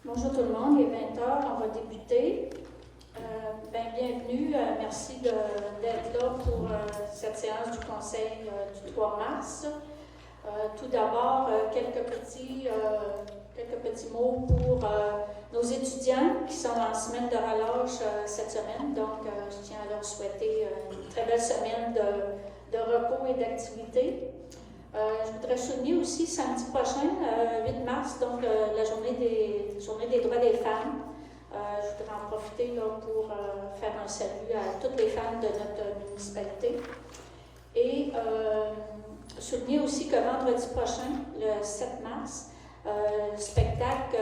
Bonjour tout le monde, il est 20h, on va débuter. Bienvenue, merci d'être là pour cette séance du Conseil du 3 mars. Tout d'abord, quelques petits mots pour nos étudiants qui sont en semaine de relâche cette semaine. Donc, je tiens à leur souhaiter une très belle semaine de repos et d'activité. Je voudrais souligner aussi samedi prochain, 8 mars, donc la journée des droits des femmes. Je voudrais en profiter là, pour faire un salut à toutes les femmes de notre municipalité. Et souligner aussi que vendredi prochain, le 7 mars, spectacle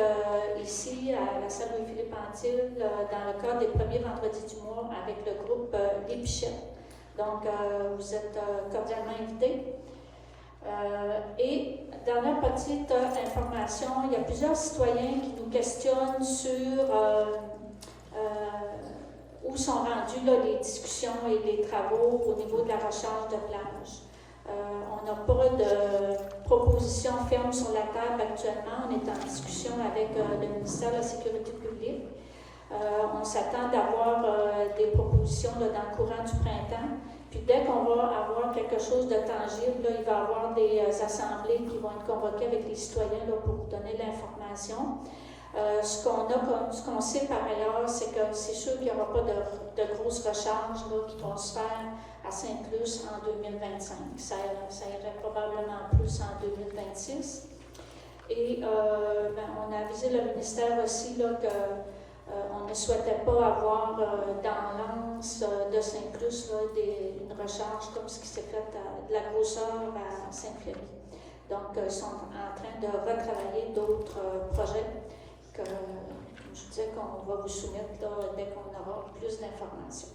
ici à la salle Louis-Philippe Antil dans le cadre des premiers vendredis du mois avec le groupe Les Pichettes. Donc, vous êtes cordialement invités. Et dernière petite information, il y a plusieurs citoyens qui nous questionnent sur où sont rendues là, les discussions et les travaux au niveau de la recharge de plage. On n'a pas de proposition ferme sur la table actuellement. On est en discussion avec le ministère de la Sécurité publique. On s'attend d'avoir des propositions là, dans le courant du printemps. Puis dès qu'on va avoir quelque chose de tangible, là, il va y avoir des assemblées qui vont être convoquées avec les citoyens là, pour vous donner l'information. Ce qu'on sait par ailleurs, c'est que c'est sûr qu'il n'y aura pas de grosses recharges là, qui vont se faire à Sainte-Luce en 2025. Ça irait probablement plus en 2026. Et on a avisé le ministère aussi là, que on ne souhaitait pas avoir dans l'anse de Sainte-Luce une recharge comme ce qui s'est fait de la grosseur à Sainte-Flavie. Donc, ils sont en train de retravailler d'autres projets que je disais qu'on va vous soumettre là, dès qu'on aura plus d'informations.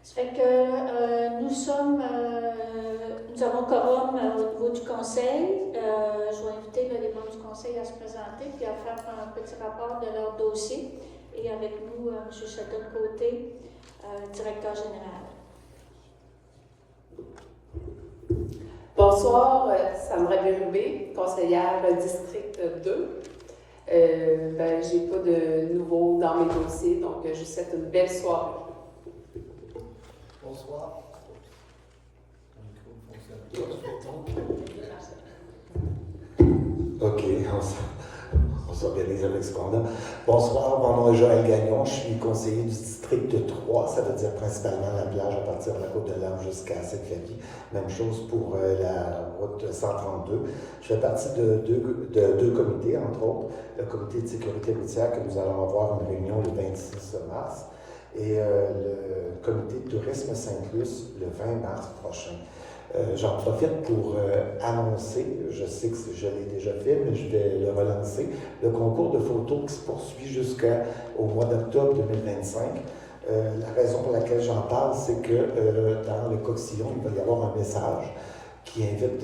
Ça fait que nous avons quorum au niveau du conseil. Je vais inviter là, les membres du conseil à se présenter puis à faire un petit rapport de leur dossier. Et avec nous, M. Sheldon Côté, directeur général. Bonsoir, Sandra Bérubé, conseillère district 2. J'ai pas de nouveau dans mes dossiers, donc je vous souhaite une belle soirée. Bonsoir. OK, on s'organise avec ce qu'on a. Bonsoir, mon nom est Joël Gagnon, je suis conseiller du district 3, ça veut dire principalement la plage à partir de la Côte-de-l'Arbre jusqu'à Sainte-Flavie. Même chose pour la route 132. Je fais partie de deux comités, entre autres. Le comité de sécurité routière que nous allons avoir une réunion le 26 mars et le comité de tourisme Sainte-Luce le 20 mars prochain. J'en profite pour annoncer, je sais que je l'ai déjà fait, mais je vais le relancer, le concours de photos qui se poursuit jusqu'au mois d'octobre 2025. La raison pour laquelle j'en parle, c'est que dans le coxillon, il va y avoir un message qui invite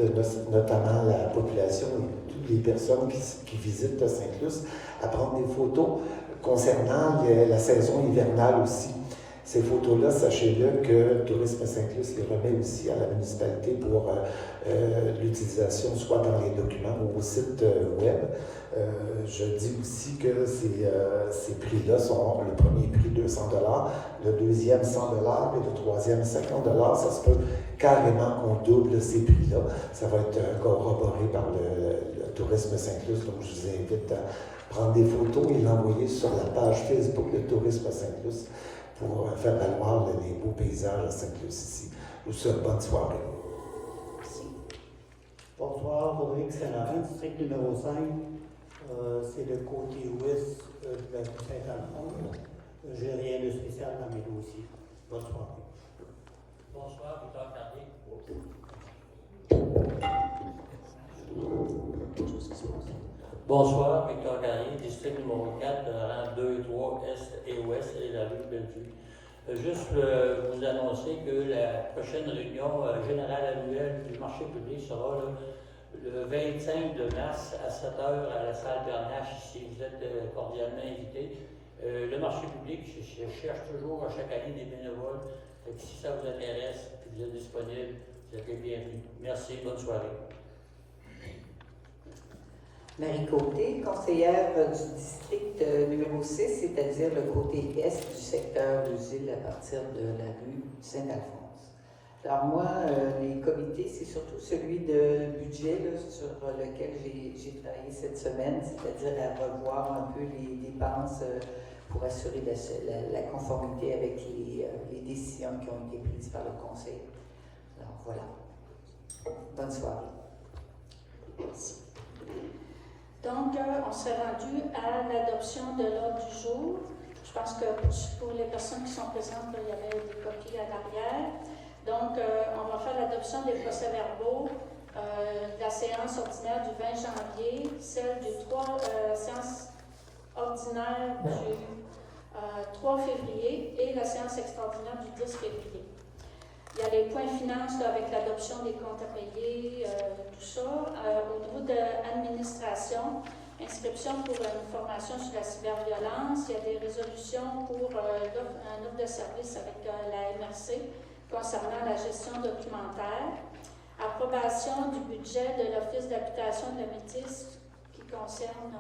notamment la population et toutes les personnes qui visitent Sainte-Luce à prendre des photos concernant la saison hivernale aussi. Ces photos-là, sachez-le que Tourisme Sainte-Luce les remet aussi à la municipalité pour l'utilisation soit dans les documents ou au site web. Je dis aussi que ces prix-là sont le premier prix $200, le deuxième $100 et le troisième $50. Ça se peut carrément qu'on double ces prix-là. Ça va être corroboré par le Tourisme Sainte-Luce, donc je vous invite à prendre des photos et l'envoyer sur la page Facebook de Tourisme Sainte-Luce pour faire valoir les beaux paysages à Sainte-Luce ici. Je vous souhaite bonne soirée. Merci. Bonsoir, Rodrigue Saint-Laurent, district numéro 5. C'est le côté ouest de la rue Saint-Alphonse. Je n'ai rien de spécial dans mes dossiers. Bonne soirée. Bonsoir, Victor Carrier. Bonsoir, Victor Carrier, district numéro 4, rang 2 et 3, Est et Ouest, et la rue Bellevue. Juste vous annoncer que la prochaine réunion générale annuelle du marché public sera le 25 de mars à 7h à la salle Bernache, ici. Vous êtes cordialement invités. Le marché public, je cherche toujours à chaque année des bénévoles. Donc, si ça vous intéresse, et vous êtes disponible, vous êtes les bienvenus. Merci, bonne soirée. Marie Côté, conseillère du district numéro 6, c'est-à-dire le côté est du secteur des îles à partir de la rue Saint-Alphonse. Alors moi, les comités, c'est surtout celui de budget là, sur lequel j'ai travaillé cette semaine, c'est-à-dire à revoir un peu les dépenses pour assurer la conformité avec les décisions qui ont été prises par le conseil. Alors voilà. Bonne soirée. Merci. Donc, on s'est rendu à l'adoption de l'ordre du jour. Je pense que pour les personnes qui sont présentes, il y avait des copies à l'arrière. Donc, on va faire l'adoption des procès-verbaux de la séance ordinaire du 20 janvier, celle du séance ordinaire du 3 février et la séance extraordinaire du 10 février. Il y a les points finances là, avec l'adoption des comptes à payer, tout ça. Au niveau de l'administration, inscription pour une formation sur la cyberviolence. Il y a des résolutions pour un offre de service avec la MRC concernant la gestion documentaire. Approbation du budget de l'Office d'habitation de la Métis qui concerne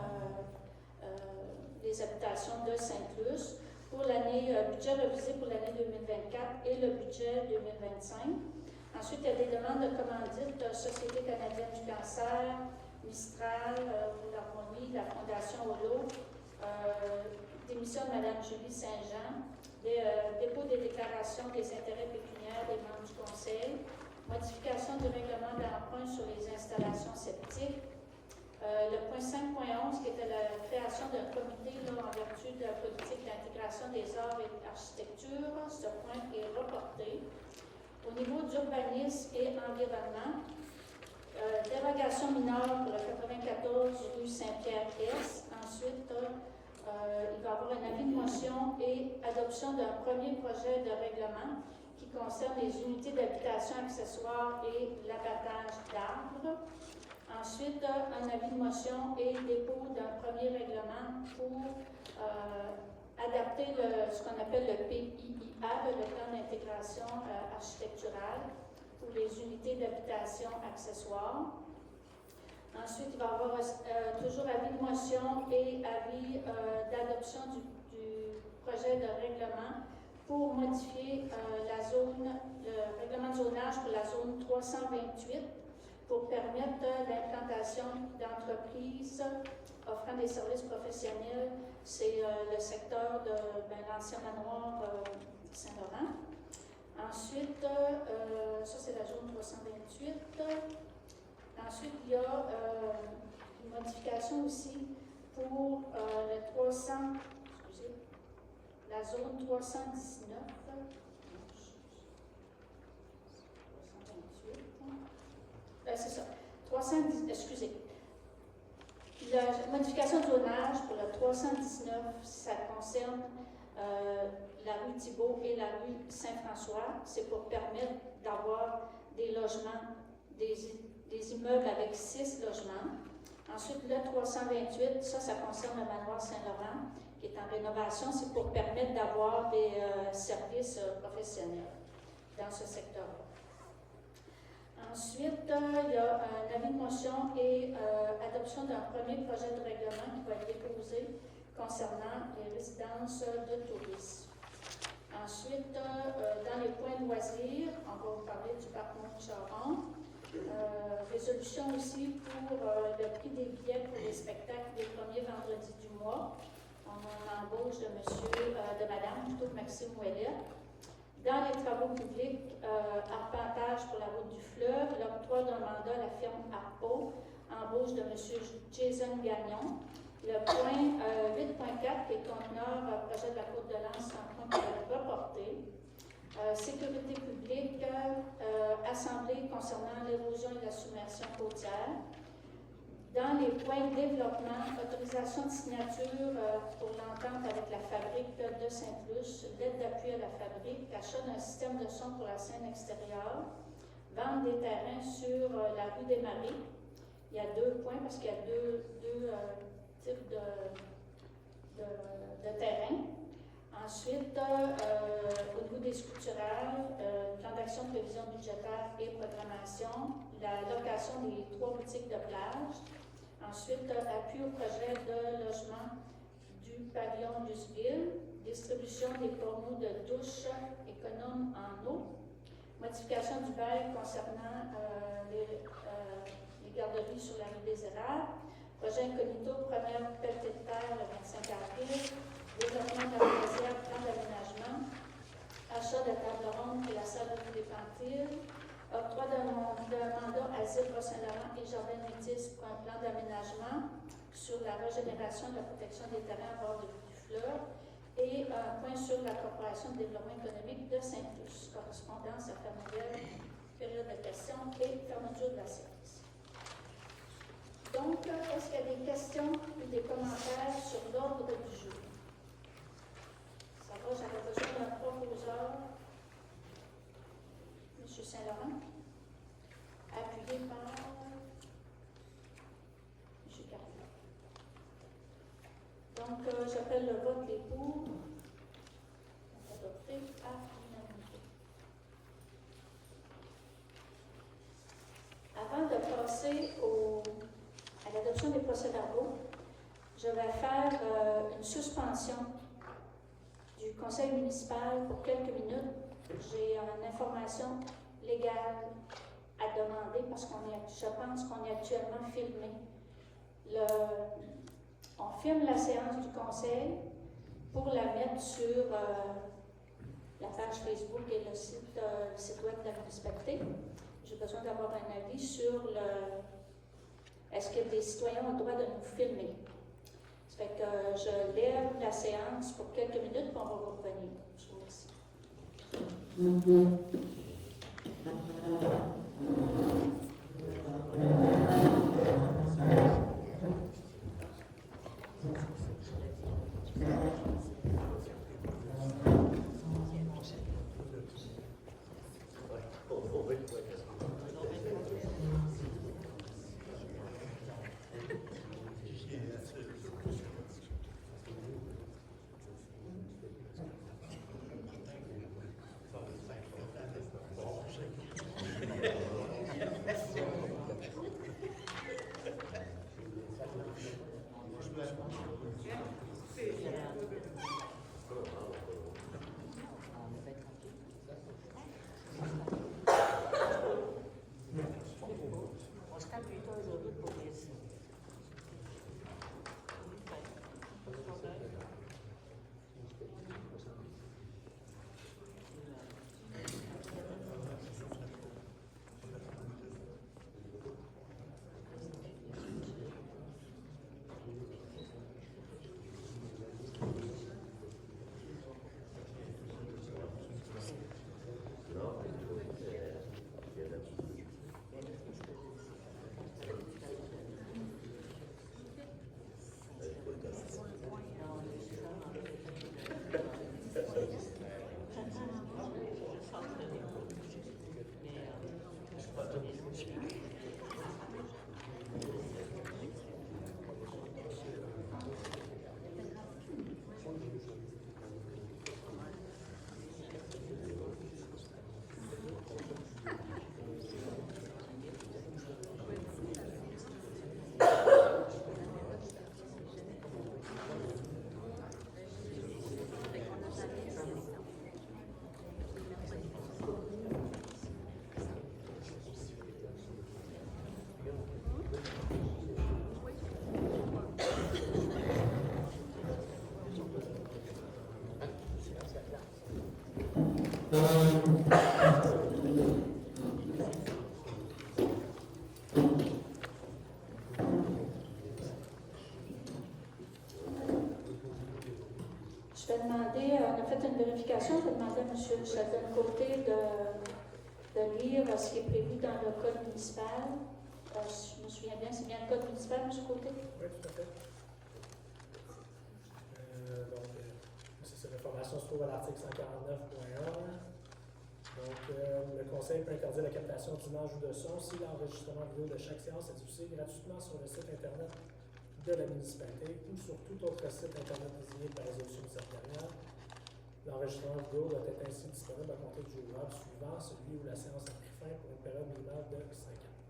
les habitations de Sainte-Luce. Pour l'année, budget revisé pour l'année 2024 et le budget 2025. Ensuite, il y a des demandes de commandite de Société canadienne du cancer, Mistral, pour l'harmonie, la Fondation Holo, démission de Mme Julie Saint-Jean, dépôt des déclarations des intérêts pécuniaires des membres du Conseil, modification du règlement d'emprunt sur les installations septiques, le point 5.11 qui était la création d'un comité là, en vertu de la politique d'intégration des arts et de l'architecture. Ce point est reporté. Au niveau d'urbanisme et environnement, dérogation mineure pour le 94 rue Saint-Pierre-Est. Ensuite, il va y avoir un avis de motion et adoption d'un premier projet de règlement qui concerne les unités d'habitation accessoires et l'abattage d'arbres. Ensuite, un avis de motion et dépôt d'un premier règlement pour adapter ce qu'on appelle le PIIA, le plan d'intégration architecturale, pour les unités d'habitation accessoires. Ensuite, il va y avoir toujours avis de motion et avis d'adoption du projet de règlement pour modifier le règlement de zonage pour la zone 328 pour permettre l'implantation d'entreprises offrant des services professionnels. C'est le secteur de l'ancien manoir Saint-Laurent. Ensuite, ça c'est la zone 328. Ensuite, il y a une modification aussi pour la zone 319. C'est ça. 310, excusez. La modification de zonage pour le 319, ça concerne la rue Thibault et la rue Saint-François. C'est pour permettre d'avoir des logements, des immeubles avec 6 logements. Ensuite, le 328, ça concerne le manoir Saint-Laurent, qui est en rénovation. C'est pour permettre d'avoir des services professionnels dans ce secteur-là. Ensuite, il y a un avis de motion et adoption d'un premier projet de règlement qui va être déposé concernant les résidences de tourisme. Ensuite, dans les points de loisirs, on va vous parler du parc Mont-Charon. Résolution aussi pour le prix des billets pour les spectacles des premiers vendredis du mois. On a l'embauche de madame, plutôt que Maxime Ouellet. Dans les travaux publics, arpentage pour la route du fleuve, l'octroi d'un mandat à la firme Arpo, embauche de M. Jason Gagnon. Le point 8.4, qui est conteneur projet de la Côte de Lens, un point qui va être reporté. Sécurité publique, assemblée concernant l'érosion et la submersion côtière. Dans les points de développement, autorisation de signature pour l'entente avec la fabrique de Sainte-Luce, l'aide d'appui à la fabrique, achat d'un système de son pour la scène extérieure, vente des terrains sur la rue des Maries. Il y a 2 points parce qu'il y a deux types de terrains. Ensuite, au niveau des sculpturales, plan d'action, prévision budgétaire et programmation, la location des 3 boutiques de plage. Ensuite, appui au projet de logement du pavillon d'Useville, distribution des pommeaux de douche économes en eau, modification du bail concernant les garderies sur la rue des Érables, projet incognito, première pelletée de terre le 25 avril, développement de la réserve, plan d'aménagement, achat de table ronde et la salle de Pantille, octroi d'un mandat Asile Bas-Saint-Laurent et Jardin Métis pour un plan d'aménagement sur la régénération et la protection des terrains à bord du fleuve et un point sur la Corporation de développement économique de Saint-Luce. Correspondance à Fermouille, période de questions et fermeture de la séance. Donc, est-ce qu'il y a des questions ou des commentaires sur l'ordre du jour? Ça va, j'avais besoin d'un proposeur. M. Saint-Laurent, appuyé par M. Carrier. Donc, j'appelle le vote les pour. Adopté à l'unanimité. Avant de passer à l'adoption des procès-verbaux, je vais faire une suspension du conseil municipal pour quelques minutes. J'ai une information légale à demander parce je pense qu'on est actuellement filmé. On filme la séance du conseil pour la mettre sur la page Facebook et le site web de la municipalité. J'ai besoin d'avoir un avis sur est-ce que les citoyens ont le droit de nous filmer. Ça fait que je lève la séance pour quelques minutes puis on va vous revenir. Je vous remercie. Je vais demander, on a fait une vérification, je vais demander à M. Châtelain-Côté de lire ce qui est prévu dans le code municipal. Je me souviens bien, c'est bien le code municipal, M. Côté? Oui, tout à fait. C'est ça, l'information se trouve à l'article 149.1. Donc, le conseil peut interdire la captation d'image ou de son si l'enregistrement vidéo de chaque séance est diffusé gratuitement sur le site Internet de la municipalité ou sur tout autre site Internet désigné par résolution de cette dernière. L'enregistrement vidéo doit être ainsi disponible à compter du jour suivant, celui où la séance a pris fin pour une période minimale de 5 ans.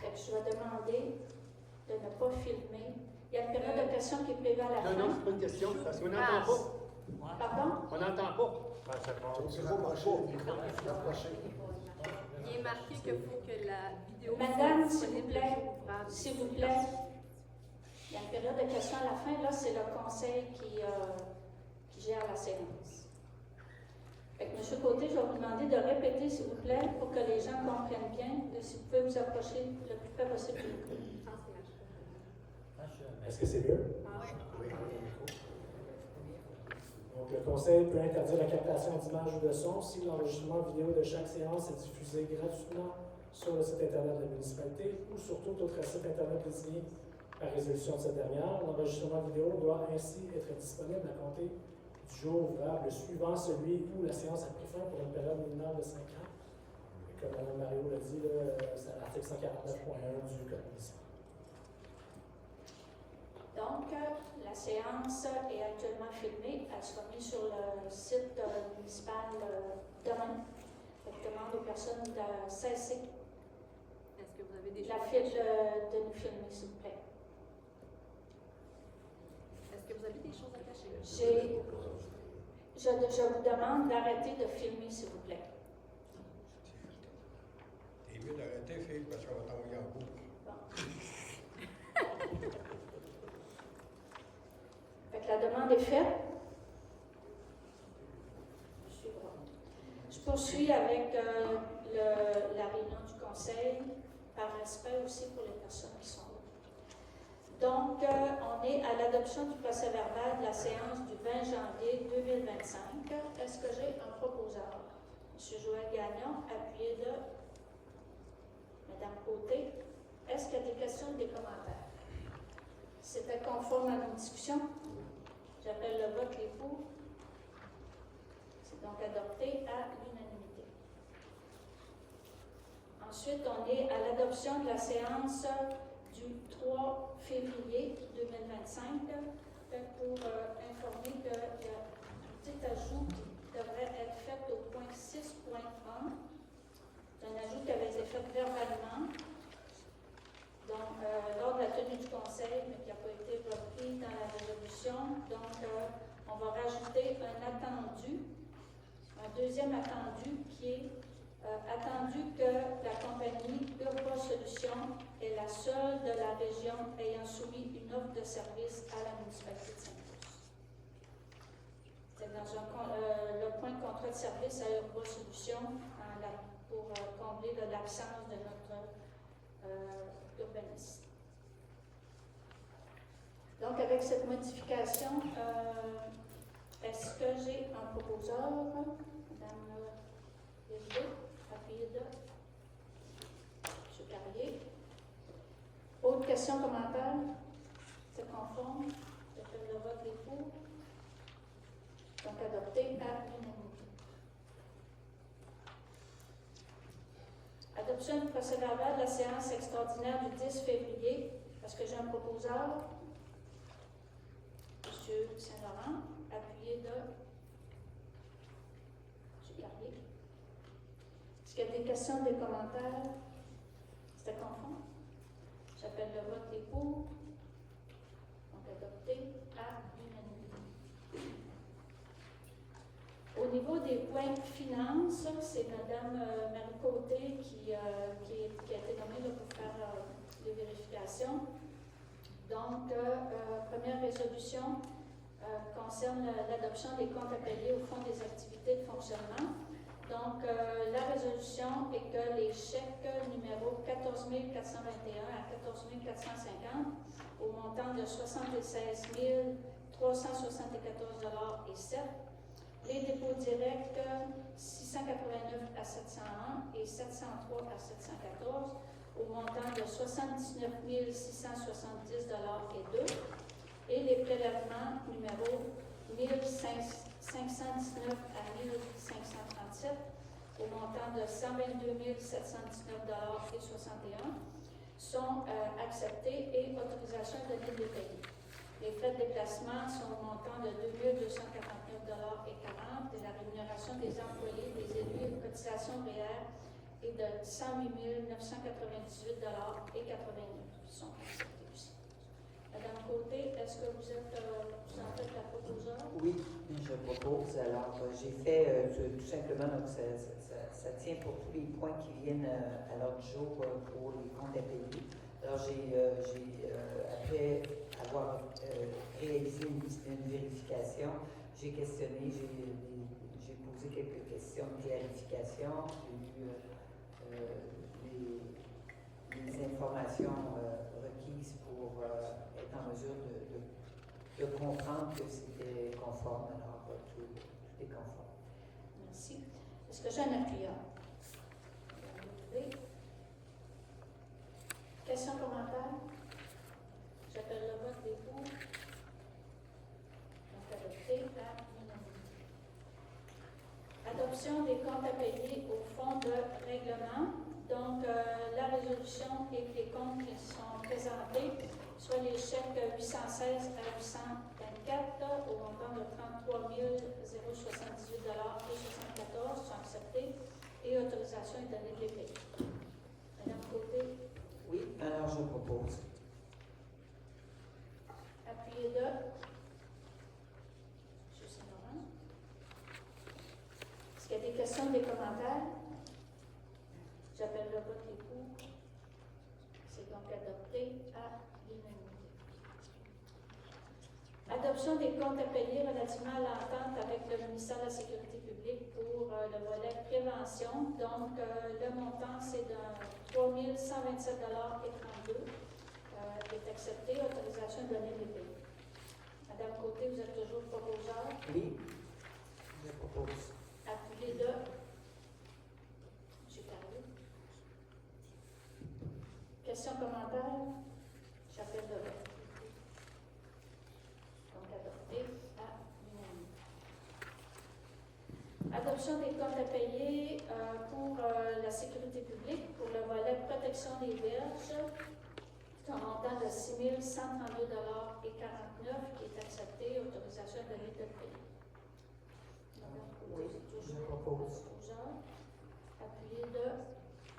Fait que je vais demander de ne pas filmer. Il y a une période de questions qui est prévue à la fin. Non, c'est pas une question, parce qu'on n'entend pas. Pardon? On n'entend pas. Il est marqué qu'il faut que la vidéo Madame, soit s'il vous disponible plaît, ouvrable. s'il vous plaît. Il y a une période de questions à la fin. Là, c'est le conseil qui gère la séance. Fait que, M. Côté, je vais vous demander de répéter, s'il vous plaît, pour que les gens comprennent bien. Si vous pouvez vous approcher le plus près possible du micro. Est-ce que c'est mieux? Donc, le Conseil peut interdire la captation d'images ou de sons si l'enregistrement vidéo de chaque séance est diffusé gratuitement sur le site Internet de la municipalité ou sur tout autre site Internet désigné par résolution de cette dernière. L'enregistrement vidéo doit ainsi être disponible à compter du jour ouvrable suivant celui où la séance a pris fin pour une période minimale de 5 ans. Et comme Mme Mario l'a dit, c'est l'article 149.1 du Code municipal. Donc, la séance est actuellement filmée. Elle sera mise sur le site municipal demain. Je demande aux personnes de cesser Est-ce que vous avez des la choses à file cacher? de nous filmer, s'il vous plaît. Est-ce que vous avez des choses à cacher? Je vous demande d'arrêter de filmer, s'il vous plaît. C'est mieux d'arrêter, Phil, parce qu'on va t'envoyer en boucle. Fait que la demande est faite. Je poursuis avec la réunion du conseil, par respect aussi pour les personnes qui sont là. Donc, on est à l'adoption du procès-verbal de la séance du 20 janvier 2025. Est-ce que j'ai un proposeur? M. Joël Gagnon, appuyé de Mme Côté. Est-ce qu'il y a des questions ou des commentaires? C'était conforme à nos discussions. J'appelle le vote les pour. C'est donc adopté à l'unanimité. Ensuite, on est à l'adoption de la séance du 3 février 2025 pour informer qu'il y a un petit ajout qui devrait être fait au point 6.1. C'est un ajout qui avait été fait verbalement. Donc, lors de la tenue du conseil, mais qui n'a pas été repris dans la résolution. Donc, on va rajouter un deuxième attendu qui est attendu que la compagnie Urba Solutions est la seule de la région ayant soumis une offre de service à la municipalité de Saint-Luce. C'est dans le point de contrat de service à Urba Solutions pour combler l'absence de notre urbaniste. Donc, avec cette modification, est-ce que j'ai un proposeur? Madame Béliveau, appuyée de M. Carrier. Autre question, commentaire? C'est conforme? J'appelle le vote des pour. Donc, adopté à l'unanimité. Adoption du procès-verbal de la séance extraordinaire du 10 février. Est-ce que j'ai un proposeur? M. Saint-Laurent, appuyé de M. Carrier. Est-ce qu'il y a des questions, des commentaires? C'était conforme? J'appelle le vote des pour. Donc, adopté à l'unanimité. Au niveau des points finances, c'est Mme Marie Côté qui a été nommée là, pour faire les vérifications. Donc, première résolution concerne l'adoption des comptes appelés au Fonds des activités de fonctionnement. Donc, la résolution est que les chèques numéro 14 421 à 14 450 au montant de 76 374,07 $, les dépôts directs 689 à 701 et 703 à 714 au montant de 79 670,02 $, et les prélèvements numéro 1519 à 1537 au montant de 122 719,61 $ sont acceptés et autorisation de donner détaillée. Les frais de déplacement sont au montant de 2 249,40 $ et la rémunération des employés, des élus et cotisations réelles et de 108 998,89 sont acceptés aussi. Madame Côté, est-ce que vous êtes vous en faites la proposeur? Oui, je propose. Alors, j'ai fait tout simplement, donc ça tient pour tous les points qui viennent à l'ordre du jour pour les comptes à payer. Alors, après avoir réalisé une vérification, j'ai questionné, j'ai posé quelques questions de clarification, j'ai eu les informations requises pour être en mesure de comprendre que c'était conforme. Alors, tout est conforme. Merci. Est-ce que j'ai un appuyeur? Questions, commentaires? J'appelle le vote des pour. Donc, adopté à l'unanimité. Adoption des comptes à payer au fonds de règlement. Donc, la résolution et les comptes qui sont présentés, soit les chèques 816 à 824 au montant de 33 078,74 sont acceptés et autorisation est donnée de les payer. Madame Côté. Oui, alors je propose. Appuyé de M. Saint-Laurent. Est-ce qu'il y a des questions, des commentaires? J'appelle le vote des pour. C'est donc adopté à l'unanimité. Adoption des comptes à payer relativement à l'entente avec le ministère de la Sécurité publique pour le volet prévention. Donc, le montant, c'est de 3 127,32 qui est accepté. Autorisation donnée des pays. Madame Côté, vous êtes toujours proposeur. Oui, je propose. Appuyé de M. Carré. Questions, commentaires? J'appelle le vote. Donc, adopté à l'unanimité. Adoption des comptes à payer pour la sécurité publique pour le volet protection des berges, un montant de 6 132,49 qui est accepté. Autorisation donnée de payer. Oui, je propose. Appuyé de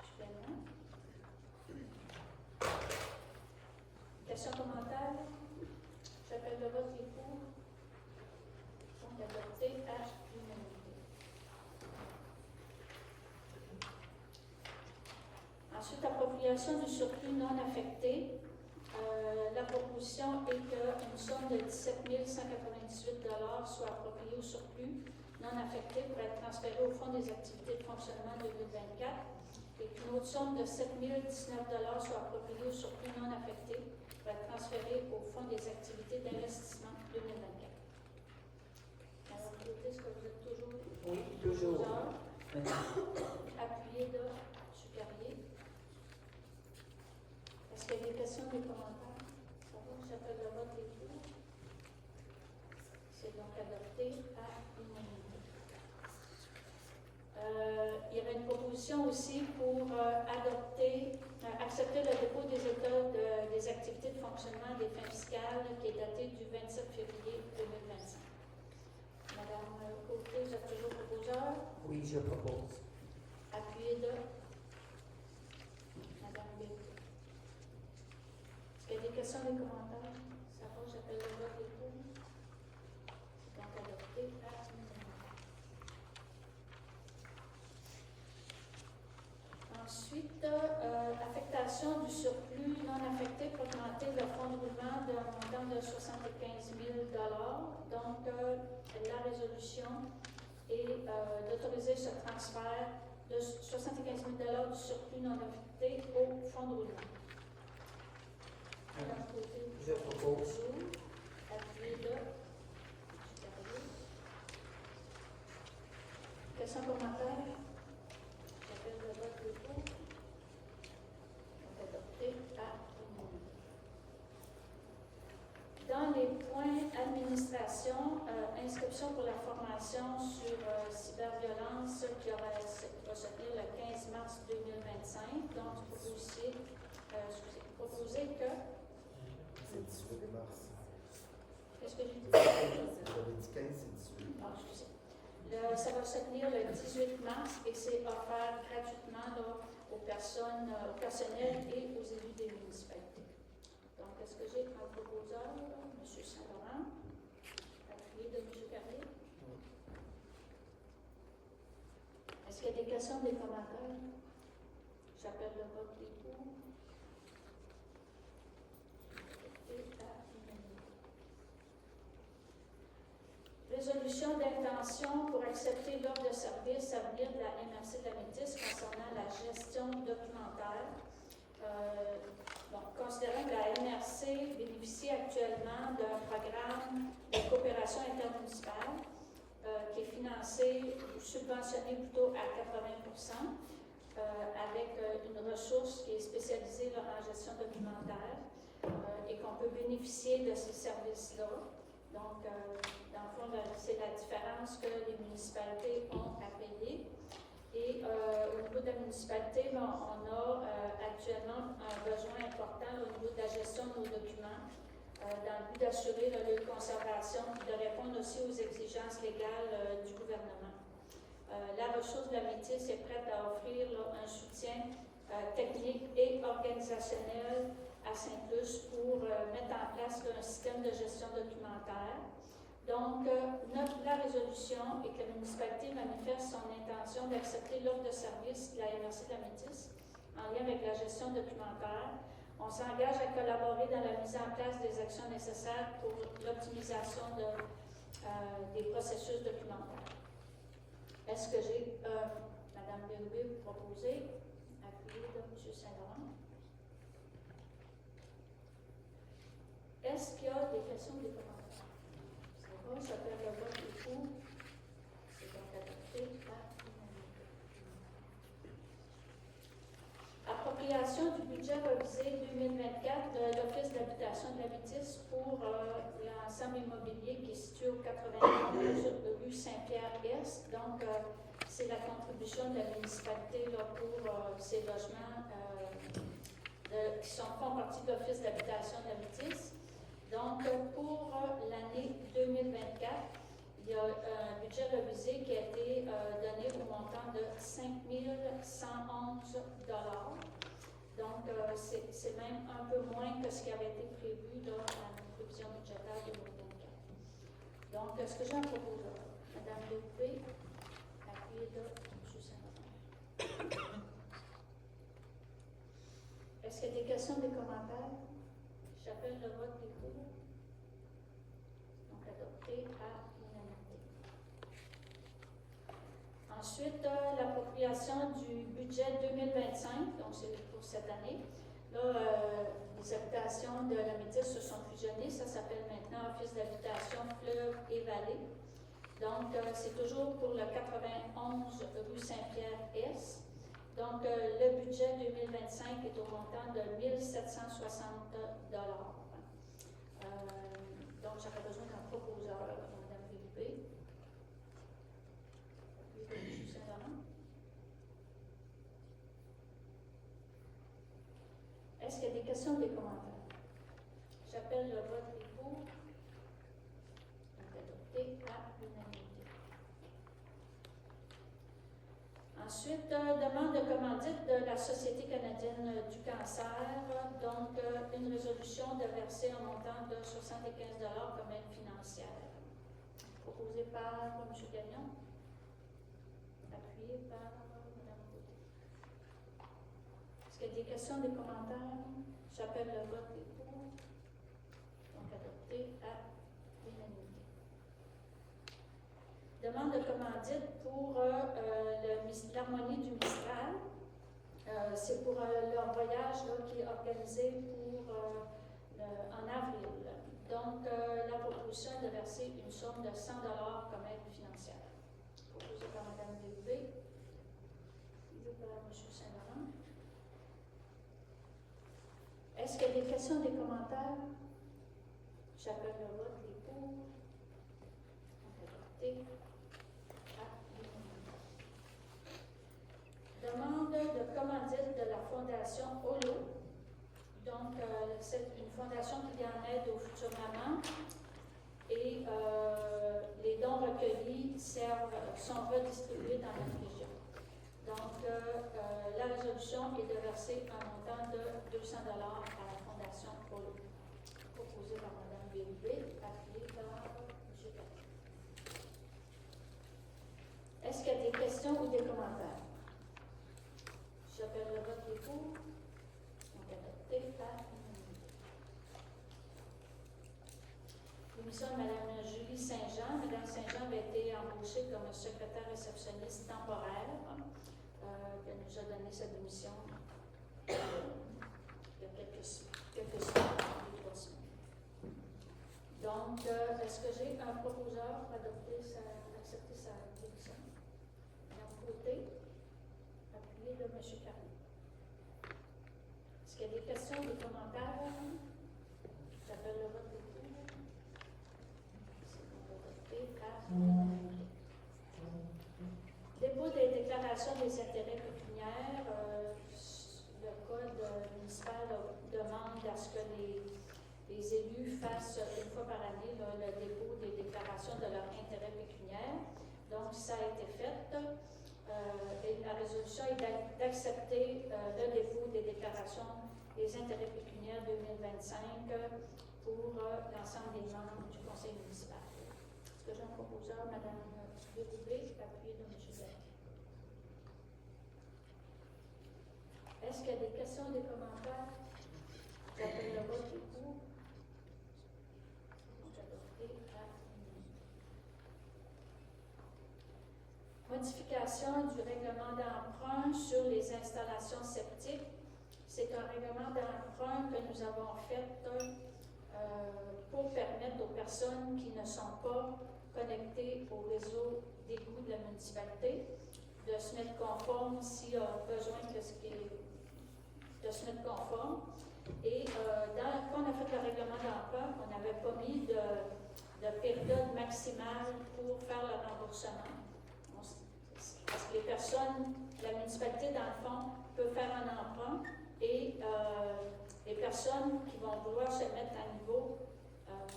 supplément. Questions, commentaires? J'appelle le vote des pour. Donc, adopté à l'unanimité. Ensuite, appropriation du surplus non affecté. La proposition est qu'une somme de 17 198 soit appropriée au surplus non affecté pour être transférée au Fonds des activités de fonctionnement 2024 et qu'une autre somme de 7 019 soit appropriée au surplus non affecté pour être transférée au Fonds des activités d'investissement 2024. Madame Côté, est-ce que vous êtes toujours Oui, toujours. Appuyé de M. Carrier. Est-ce qu'il y a des questions, des commentaires? Ça va, j'appelle le vote des pour. C'est donc adopté à l'unanimité. Il y avait une proposition aussi pour accepter le dépôt des états des activités de fonctionnement des fins fiscales qui est daté du 27 février 2025. Madame Côté, vous êtes toujours proposeur? Oui, je propose. Appuyé de Madame Bélier. Est-ce qu'il y a des questions, des commentaires? Ça va, j'appelle le vote des pour. C'est donc adopté à l'unanimité. Ensuite, affectation du surplus non affecté pour augmenter le fonds de roulement d'un montant de 75 000 $. Donc, la résolution est d'autoriser ce transfert de 75 000 $ du surplus non affecté au fonds de roulement. Madame Côté, Je propose. appuyé de M. Carrier. Questions, commentaires? J'appelle le vote de pour. Donc, adopté à l'unanimité. Dans les points administration, inscription pour la formation sur cyberviolence qui va se tenir le 15 mars 2025. Donc, proposez que... C'est 18 mars. Qu'est-ce que j'ai dit? J'avais dit 15, c'est 18. Ah, excusez. Ça va se tenir le 18 mars et c'est offert gratuitement là, aux personnes, au personnel et aux élus des municipalités. Donc, est-ce que j'ai un proposeur, M. Saint-Laurent, appuyé de M. Carrier? Est-ce qu'il y a des questions, des commentaires? J'appelle le vote des pour. Résolution d'intention pour accepter l'ordre de service à venir de la MRC de la Métis concernant la gestion documentaire. Considérant que la MRC bénéficie actuellement d'un programme de coopération intermunicipale qui est financé ou subventionné plutôt à 80 avec une ressource qui est spécialisée là, en gestion documentaire et qu'on peut bénéficier de ces services-là. Donc, dans le fond, c'est la différence que les municipalités ont à payer. Et au niveau de la municipalité, on a actuellement un besoin important au niveau de la gestion de nos documents, dans le but d'assurer leur conservation et de répondre aussi aux exigences légales du gouvernement. La ressource de la Métis est prête à offrir là, un soutien technique et organisationnel à Saint-Plus pour mettre en place là, un système de gestion documentaire. Donc, la résolution est que la municipalité manifeste son intention d'accepter l'offre de service de la MRC de la Métis en lien avec la gestion documentaire. On s'engage à collaborer dans la mise en place des actions nécessaires pour l'optimisation des processus documentaires. Est-ce que j'ai Mme Bérubé proposé, appuyé de M. Saint-Laurent? Est-ce qu'il y a des questions ou des commentaires? Ça peut être le vote du coup. C'est donc adopté à l'unanimité. Appropriation du budget revisé 2024 de l'Office d'habitation de la Métis pour l'ensemble immobilier qui est situé au 91 rue Saint-Pierre-Est. Donc, c'est la contribution de la municipalité là, pour ces logements qui font partie de l'Office d'habitation de la Métis. Donc, pour l'année 2024, il y a un budget revisé qui a été donné au montant de 5 111 $. Donc, c'est même un peu moins que ce qui avait été prévu là, à la prévision budgétaire 2024. Donc, est-ce que j'ai un proposeur? Mme Bérubé, appuyé de M. Saint-Laurent. Est-ce qu'il y a des questions, des commentaires? J'appelle le vote des pour. Donc, adopté à l'unanimité. Ensuite, l'appropriation du budget 2025, donc c'est pour cette année. Là, les habitations de la Métis se sont fusionnées. Ça s'appelle maintenant Office d'habitation Fleuve et Vallée. Donc, c'est toujours pour le 91 rue Saint-Pierre-Est. Donc, le budget 2025 est au montant de 1 760 $. Donc, j'aurais besoin d'un proposeur, Mme Bérubé. Puis, M. Saint-Laurent. Est-ce qu'il y a des questions ou des commentaires? J'appelle le vote des pour. Donc, adopté à l'unanimité. Ensuite, demande de commandite de la Société canadienne du cancer, donc une résolution de verser un montant de 75 $ comme aide financière. Proposé par M. Gagnon, appuyé par Mme Côté. Est-ce qu'il y a des questions, des commentaires? J'appelle le vote des pour. Donc, adopté à l'unanimité. Demande de commandite pour l'harmonie du Mistral. C'est pour leur voyage là, qui est organisé en avril. Donc, la proposition est de verser une somme de 100 $ comme aide financière. Proposée par Mme Bérubé. Suivie par M. Saint-Laurent. Est-ce qu'il y a des questions, des commentaires? J'appelle le vote des pour. Adopté. Demande de commandite de la Fondation Holo. Donc, c'est une fondation qui vient en aide aux futures mamans. Et les dons recueillis servent sont redistribués dans notre région. Donc, la résolution est de verser un montant de 200 $ à la Fondation Polo, proposée par Mme Bérubé, appuyée par M. Patrick. Est-ce qu'il y a des questions ou des commentaires? J'appelle le vote des pour. Donc, adopté à l'unanimité. L'émission de Mme Julie Saint-Jean. Mme Saint-Jean avait été embauchée comme secrétaire réceptionniste temporaire. Elle nous a donné sa démission il y a quelques semaines, 2 3 semaines. Donc, est-ce que j'ai un proposeur pour accepter sa démission? D'un côté, appuyé de M. Carrier. Est-ce qu'il y a des questions, des commentaires? J'appelle le vote des pour. C'est adopté à l'unanimité. Dépôt des déclarations des intérêts pécuniaires. Le Code municipal demande à ce que les élus fassent une fois par année le dépôt des déclarations de leurs intérêts pécuniaires. Donc, ça a été fait. Et la résolution est d'accepter le dépôt des déclarations des intérêts pécuniaires 2025 pour l'ensemble des membres du conseil municipal. Est-ce que j'ai un proposeur, Mme Bérubé, appuyé de M. Zach? Est-ce qu'il y a des questions ou des commentaires? J'appelle le vote des pour. Donc, adopté à l'unanimité. Modification du règlement d'emprunt sur les installations septiques. C'est un règlement d'emprunt que nous avons fait pour permettre aux personnes qui ne sont pas connectées au réseau d'égout de la municipalité de se mettre conforme s'il y a besoin de se mettre conforme. Et quand on a fait le règlement d'emprunt, on n'avait pas mis de période maximale pour faire le remboursement. Parce que les personnes, la municipalité, dans le fond, peut faire un emprunt et les personnes qui vont vouloir se mettre à niveau,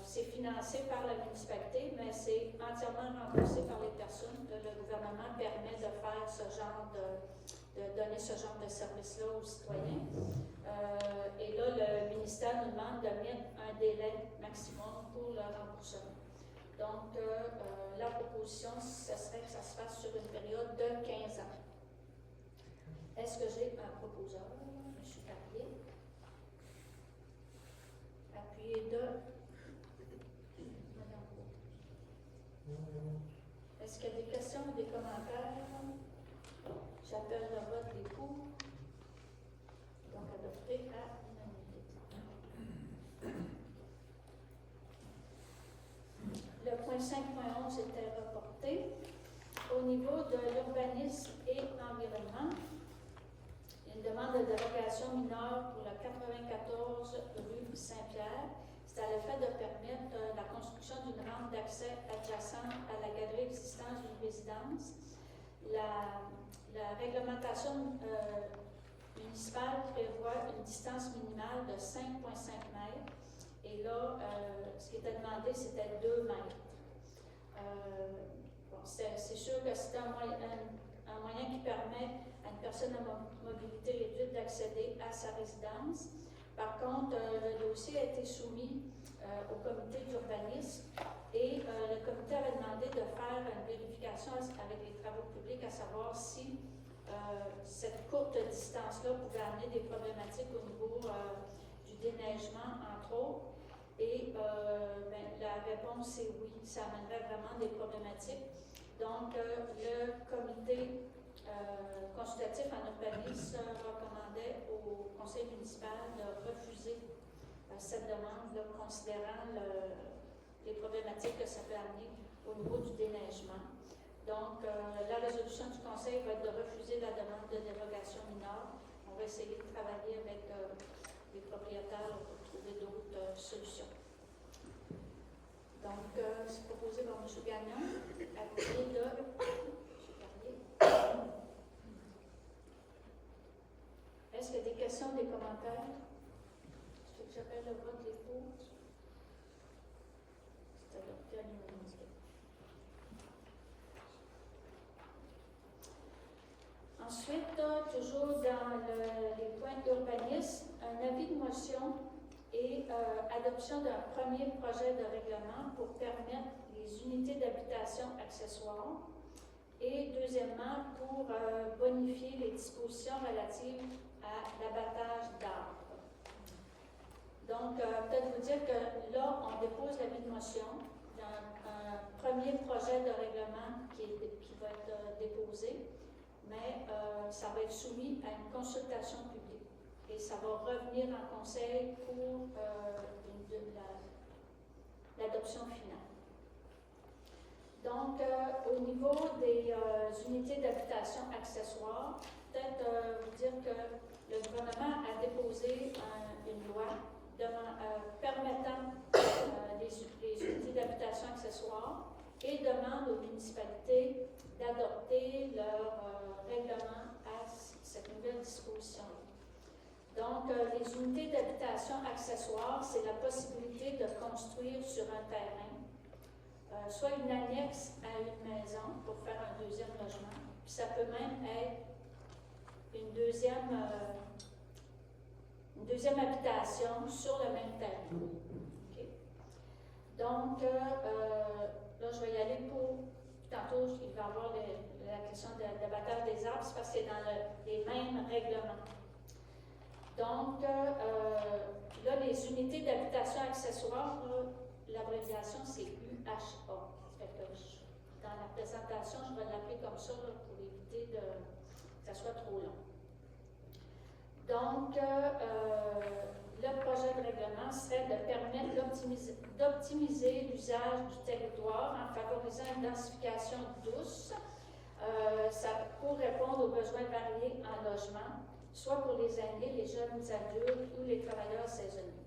c'est financé par la municipalité, mais c'est entièrement remboursé par les personnes. Le gouvernement permet de faire de donner ce genre de service-là aux citoyens. Et là, le ministère nous demande de mettre un délai maximum pour le remboursement. Donc, la proposition, ce serait que ça se fasse sur une période de 15 ans. Est-ce que j'ai un proposeur? M. Carrier. Appuyé de Mme Roux. Est-ce qu'il y a des questions ou des commentaires? J'appelle le vote des pour. Donc, adopté à l'unanimité. Le point 5.11 était reporté. Au niveau de l'urbanisme et environnement, une demande de dérogation mineure pour la 94 rue Saint-Pierre. C'est à l'effet de permettre la construction d'une rampe d'accès adjacente à la galerie existante d'une résidence. La réglementation municipale prévoit une distance minimale de 5,5 mètres. Et là, ce qui était demandé, c'était 2 mètres. C'est sûr que c'est un moyen qui permet à une personne à mobilité réduite d'accéder à sa résidence. Par contre, le dossier a été soumis au comité d'urbanisme et le comité avait demandé de faire une vérification avec les travaux publics, à savoir si cette courte distance-là pouvait amener des problématiques au niveau du déneigement, entre autres. Et la réponse est oui, ça amènerait vraiment des problématiques. Donc, le comité consultatif en urbanisme recommandait au conseil municipal de refuser cette demande, là, considérant les problématiques que ça peut amener au niveau du déneigement. Donc, la résolution du conseil va être de refuser la demande de dérogation mineure. On va essayer de travailler avec les propriétaires pour trouver d'autres solutions. Donc, c'est proposé par M. Gagnon, appuyé de M. Carrier. Est-ce qu'il y a des questions, des commentaires? Est-ce que j'appelle le vote des pour? C'est adopté à l'unanimité. toujours dans les points urbanisme, un avis de motion et adoption d'un premier projet de règlement pour permettre les unités d'habitation accessoires. Et deuxièmement, pour bonifier les dispositions relatives à l'abattage d'arbres. Donc, peut-être vous dire que là, on dépose l'avis de motion dans un premier projet de règlement qui va être déposé, mais ça va être soumis à une consultation publique et ça va revenir en conseil pour l'adoption finale. Donc, au niveau des unités d'habitation accessoires, peut-être vous dire que le gouvernement a déposé une loi permettant les unités d'habitation accessoires et demande aux municipalités d'adopter leur règlement à cette nouvelle disposition-là. Donc, les unités d'habitation accessoires, c'est la possibilité de construire sur un terrain soit une annexe à une maison pour faire un deuxième logement, puis ça peut même être une deuxième habitation sur le même terrain. Okay. Donc, là, je vais y aller pour... Tantôt, il va y avoir la question de l'abattage des arbres, c'est parce que c'est dans les mêmes règlements. Donc, là, les unités d'habitation accessoires, l'abréviation, c'est UHA. Fait que dans la présentation, je vais l'appeler comme ça là, pour éviter que ça soit trop long. Donc, le projet de règlement serait de permettre d'optimiser l'usage du territoire en favorisant une densification douce, ça pour répondre aux besoins variés en logement, soit pour les aînés, les jeunes adultes ou les travailleurs saisonniers.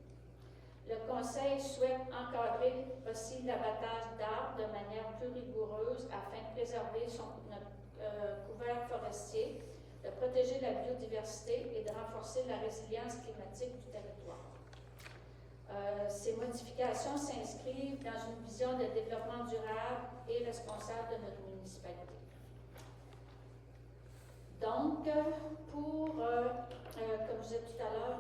Le Conseil souhaite encadrer aussi l'abattage d'arbres de manière plus rigoureuse afin de préserver notre couvert forestier, de protéger la biodiversité et de renforcer la résilience climatique du territoire. Ces modifications s'inscrivent dans une vision de développement durable et responsable de notre municipalité. Donc, pour, comme je disais tout à l'heure,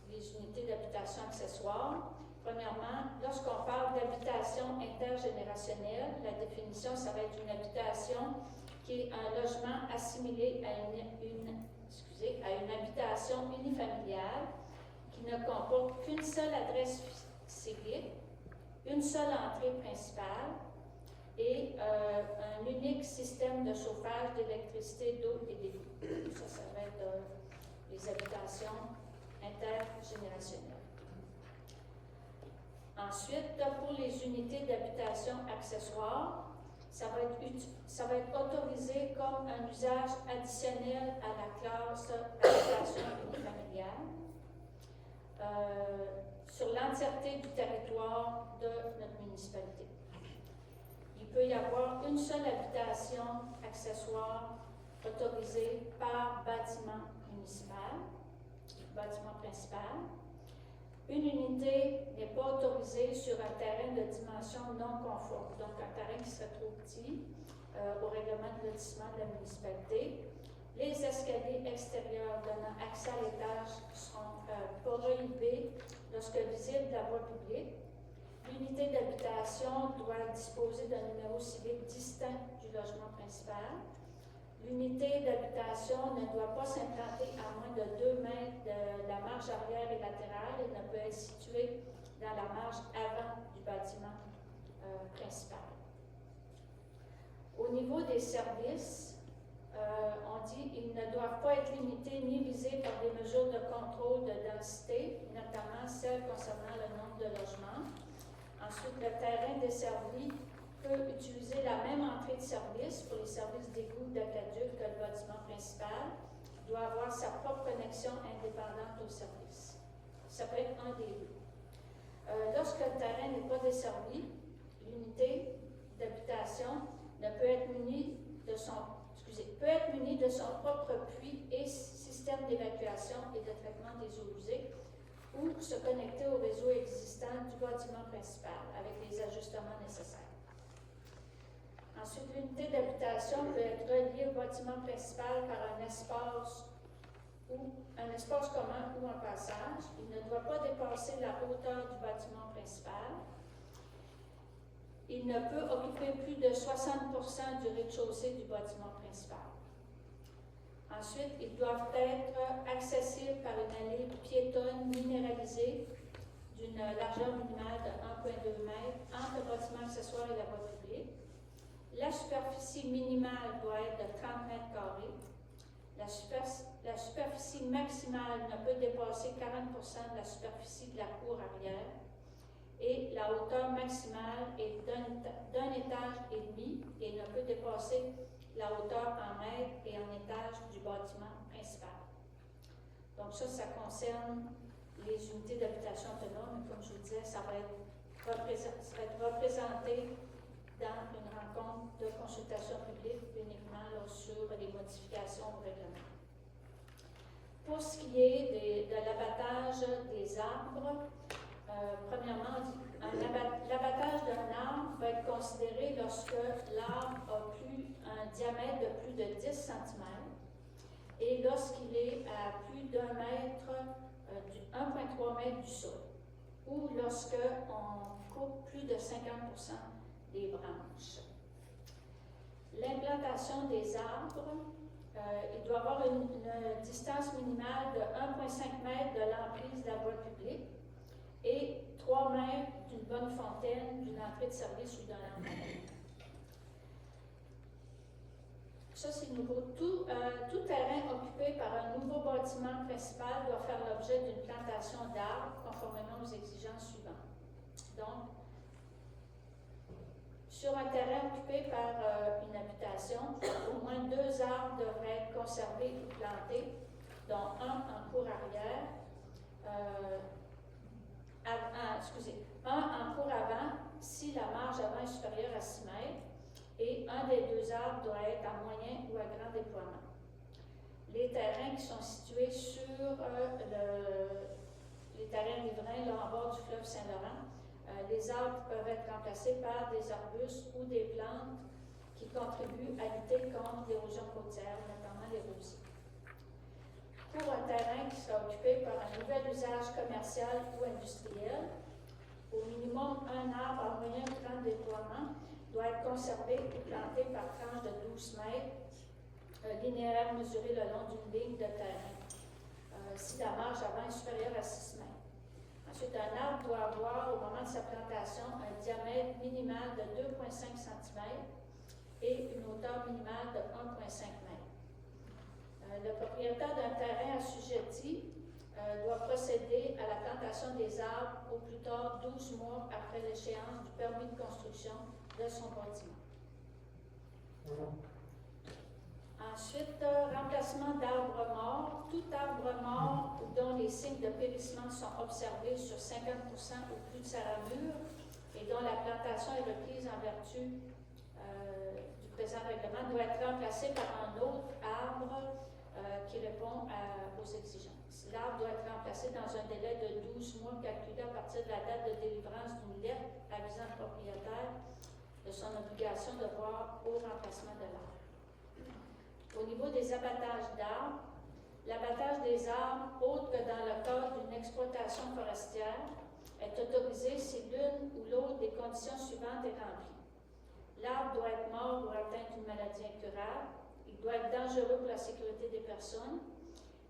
les unités d'habitation accessoires. Premièrement, lorsqu'on parle d'habitation intergénérationnelle, la définition, ça va être une habitation qui est un logement assimilé à une habitation unifamiliale qui ne comporte qu'une seule adresse physique, une seule entrée principale et un unique système de chauffage, d'électricité, d'eau et d'égout. Ça va être les habitations intergénérationnelles. Ensuite, pour les unités d'habitation accessoires, ça va être autorisé comme un usage additionnel à la classe habitation unifamiliale sur l'entièreté du territoire de notre municipalité. Il peut y avoir une seule habitation accessoire autorisée par bâtiment municipal, bâtiment principal. Une unité n'est pas autorisée sur un terrain de dimension non conforme, donc un terrain qui serait trop petit au règlement de lotissement de la municipalité. Les escaliers extérieurs donnant accès à l'étage seront prohibés lorsque visible de la voie publique. L'unité d'habitation doit disposer d'un numéro civique distinct du logement principal. L'unité d'habitation ne doit pas s'implanter à moins de 2 mètres de la marge arrière et latérale et ne peut être située dans la marge avant du bâtiment principal. Au niveau des services, on dit qu'ils ne doivent pas être limités ni visés par des mesures de contrôle de densité, notamment celles concernant le nombre de logements. Ensuite, le terrain desservi peut utiliser la même entrée de service pour les services d'égout d'aqueduc que le bâtiment principal. Il doit avoir sa propre connexion indépendante au service. Ça peut être un des deux. Lorsque le terrain n'est pas desservi, l'unité d'habitation peut être munie de son propre puits et système d'évacuation et de traitement des eaux usées ou se connecter au réseau existant du bâtiment principal avec les ajustements nécessaires. Ensuite, l'unité d'habitation peut être reliée au bâtiment principal par un espace commun ou un passage. Il ne doit pas dépasser la hauteur du bâtiment principal. Il ne peut occuper plus de 60% du rez-de-chaussée du bâtiment principal. Ensuite, ils doivent être accessibles par une allée piétonne minéralisée d'une largeur minimale de 1,2 m entre le bâtiment accessoire et la voie publique. La superficie minimale doit être de 30 m². La superficie maximale ne peut dépasser 40% de la superficie de la cour arrière. Et la hauteur maximale est d'un étage et demi et ne peut dépasser la hauteur en mètres et en étage du bâtiment principal. Donc ça concerne les unités d'habitation autonome. Comme je vous disais, ça va être représenté dans une rencontre de consultation publique uniquement là, sur les modifications au règlement. Pour ce qui est de l'abattage des arbres, premièrement, l'abattage d'un arbre va être considéré lorsque l'arbre a un diamètre de plus de 10 cm et lorsqu'il est à plus d'1 mètre, 1,3 m du sol, ou lorsque on coupe plus de 50% des branches. L'implantation des arbres, il doit avoir une distance minimale de 1,5 m de l'emprise de la voie publique et 3 mètres d'une bonne fontaine, d'une entrée de service ou d'un lampadaire. Ça, c'est nouveau. Tout terrain occupé par un nouveau bâtiment principal doit faire l'objet d'une plantation d'arbres conformément aux exigences suivantes. Donc, sur un terrain occupé par une habitation, au moins 2 arbres devraient être conservés ou plantés, dont un en cour arrière, un en cour avant si la marge avant est supérieure à 6 mètres, et un des 2 arbres doit être à moyen ou à grand déploiement. Les terrains qui sont situés sur les terrains riverains, là en bord du fleuve Saint-Laurent, les arbres peuvent être remplacés par des arbustes ou des plantes qui contribuent à lutter contre l'érosion côtière, notamment les rosiers. Pour un terrain qui sera occupé par un nouvel usage commercial ou industriel, au minimum un arbre à moyen ou grand déploiement doit être conservé ou planté par tranche de 12 mètres linéaire mesurée le long d'une ligne de terrain, si la marge avant est supérieure à 6 mètres. Ensuite, un arbre doit avoir, au moment de sa plantation, un diamètre minimal de 2,5 cm et une hauteur minimale de 1,5 m. Le propriétaire d'un terrain assujetti doit procéder à la plantation des arbres au plus tard 12 mois après l'échéance du permis de construction de son bâtiment. Ensuite, remplacement d'arbres morts. Tout arbre mort dont les signes de périssement sont observés sur 50% ou plus de sa ramure et dont la plantation est requise en vertu du présent règlement doit être remplacé par un autre arbre qui répond aux exigences. L'arbre doit être remplacé dans un délai de 12 mois calculé à partir de la date de délivrance d'une lettre avisant le propriétaire de son obligation de voir au remplacement de l'arbre. Au niveau des abattages d'arbres, l'abattage des arbres, autre que dans le cadre d'une exploitation forestière, est autorisé si l'une ou l'autre des conditions suivantes est remplie. L'arbre doit être mort ou atteint d'une maladie incurable. Il doit être dangereux pour la sécurité des personnes.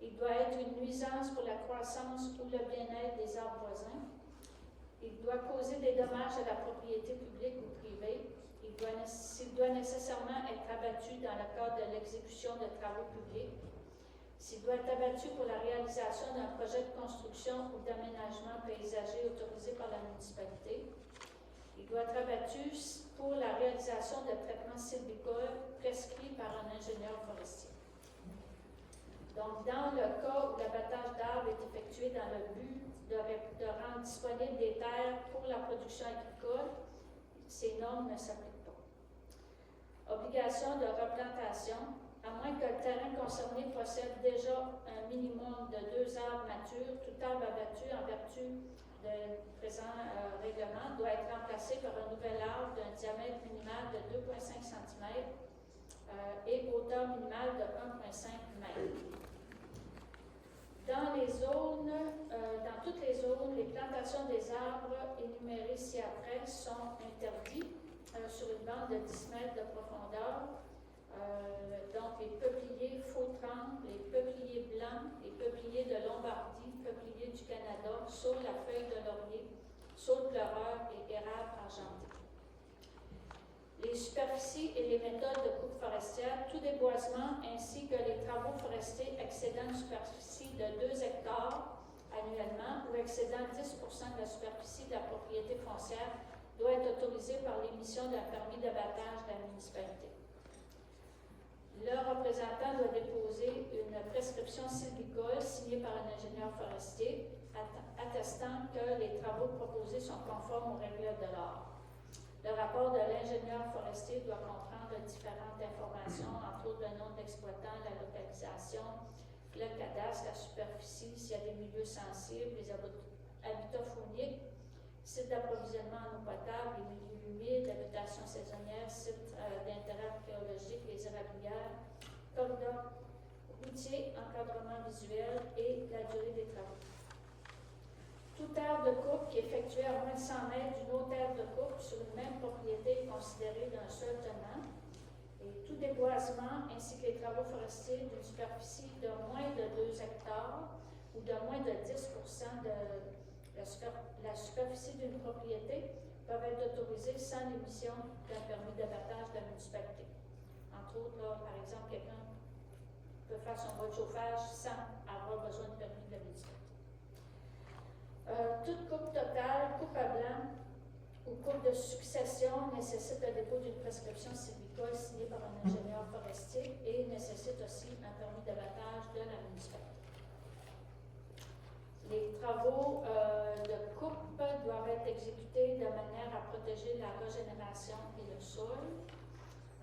Il doit être une nuisance pour la croissance ou le bien-être des arbres voisins. Il doit causer des dommages à la propriété publique ou privée. S'il doit nécessairement être abattu dans le cadre de l'exécution de travaux publics. S'il doit être abattu pour la réalisation d'un projet de construction ou d'aménagement paysager autorisé par la municipalité. Il doit être abattu pour la réalisation de traitements sylvicoles prescrits par un ingénieur forestier. Donc, dans le cas où l'abattage d'arbres est effectué dans le but de rendre disponibles des terres pour la production agricole, ces normes ne s'appliquent pas. Obligation de replantation. à moins que le terrain concerné possède déjà un minimum de 2 arbres matures, tout arbre abattu en vertu du présent règlement doit être remplacé par un nouvel arbre d'un diamètre minimal de 2,5 cm et hauteur minimale de 1,5 m. Dans toutes les zones, les plantations des arbres énumérés ci-après sont interdits sur une bande de 10 mètres de profondeur. Donc, les peupliers faux-trembles, les peupliers blancs, les peupliers de Lombardie, peupliers du Canada, saules à feuilles de laurier, saules pleureurs et érables argentés. Les superficies et les méthodes de coupe forestière, tout déboisement ainsi que les travaux forestiers excédant une superficie de 2 hectares annuellement ou excédant 10 % de la superficie de la propriété foncière doit être autorisé par l'émission d'un permis d'abattage de la municipalité. Le représentant doit déposer une prescription sylvicole signée par un ingénieur forestier attestant que les travaux proposés sont conformes aux règles de l'art. Le rapport de l'ingénieur forestier doit comprendre différentes informations, entre autres le nom d'exploitant, la localisation, le cadastre, la superficie, s'il y a des milieux sensibles, les habitats fauniques, sites d'approvisionnement en eau potable, les milieux humides, habitation saisonnière, sites d'intérêt archéologique, les érablières, corridors routiers, encadrement visuel et la durée des travaux. Toute aire de coupe qui est effectuée à moins de 100 mètres d'une autre aire de coupe sur une même propriété est considérée d'un seul tenant. Et tout déboisement ainsi que les travaux forestiers d'une superficie de moins de 2 hectares ou de moins de 10 % de la superficie d'une propriété peuvent être autorisés sans l'émission d'un permis d'abattage de la municipalité. Entre autres, là, par exemple, quelqu'un peut faire son bois de chauffage sans avoir besoin de permis de la municipalité. Toute coupe totale, coupe à blanc ou coupe de succession nécessite le dépôt d'une prescription sylvicole signée par un ingénieur forestier et nécessite aussi un permis d'abattage de la municipalité. Les travaux de coupe doivent être exécutés de manière à protéger la régénération et le sol.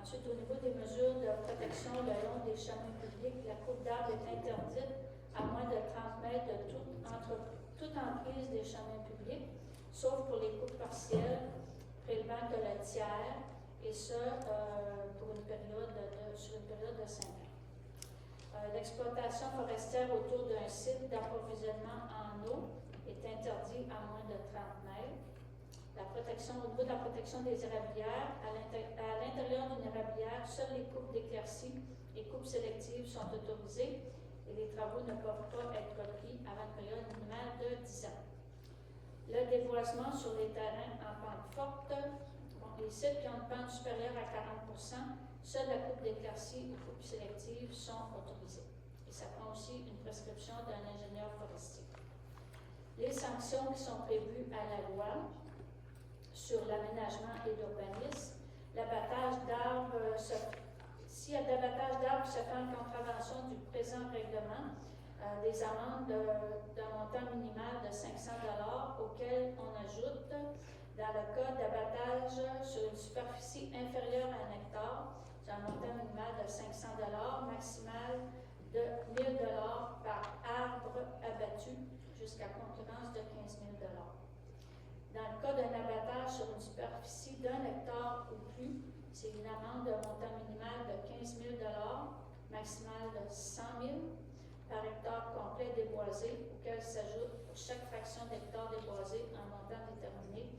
Ensuite, au niveau des mesures de protection le long des chemins publics, la coupe d'arbres est interdite à moins de 30 mètres de toute emprise des chemins publics, sauf pour les coupes partielles prélevant que le tiers, et ce pour sur une période de 5 ans. L'exploitation forestière autour d'un site d'approvisionnement en eau est interdite à moins de 30 mètres. Au niveau de la protection des érablières, à l'intérieur d'une érablière, seules les coupes d'éclaircies et coupes sélectives sont autorisées et les travaux ne peuvent pas être repris avant une période minimale de 10 ans. Le déboisement sur les terrains en pente forte, les sites qui ont une pente supérieure à 40 %, seule la coupe d'éclaircies ou coupe sélective sont autorisées. Et ça prend aussi une prescription d'un ingénieur forestier. Les sanctions qui sont prévues à la loi sur l'aménagement et l'urbanisme, l'abattage d'arbres, s'il y a d'abattage d'arbres qui se fait en contravention du présent règlement, des amendes d'un montant minimal de 500 $ auquel on ajoute, dans le cas d'abattage sur une superficie inférieure à 1 hectare, c'est un montant minimal de 500 $, maximal de 1 000 $ par arbre abattu jusqu'à concurrence de 15 000 $. Dans le cas d'un abattage sur une superficie d'1 hectare ou plus, c'est une amende de montant minimal de 15 000 $, maximal de 100 000 $ par hectare complet déboisé, auquel s'ajoute pour chaque fraction d'hectare déboisé un montant déterminé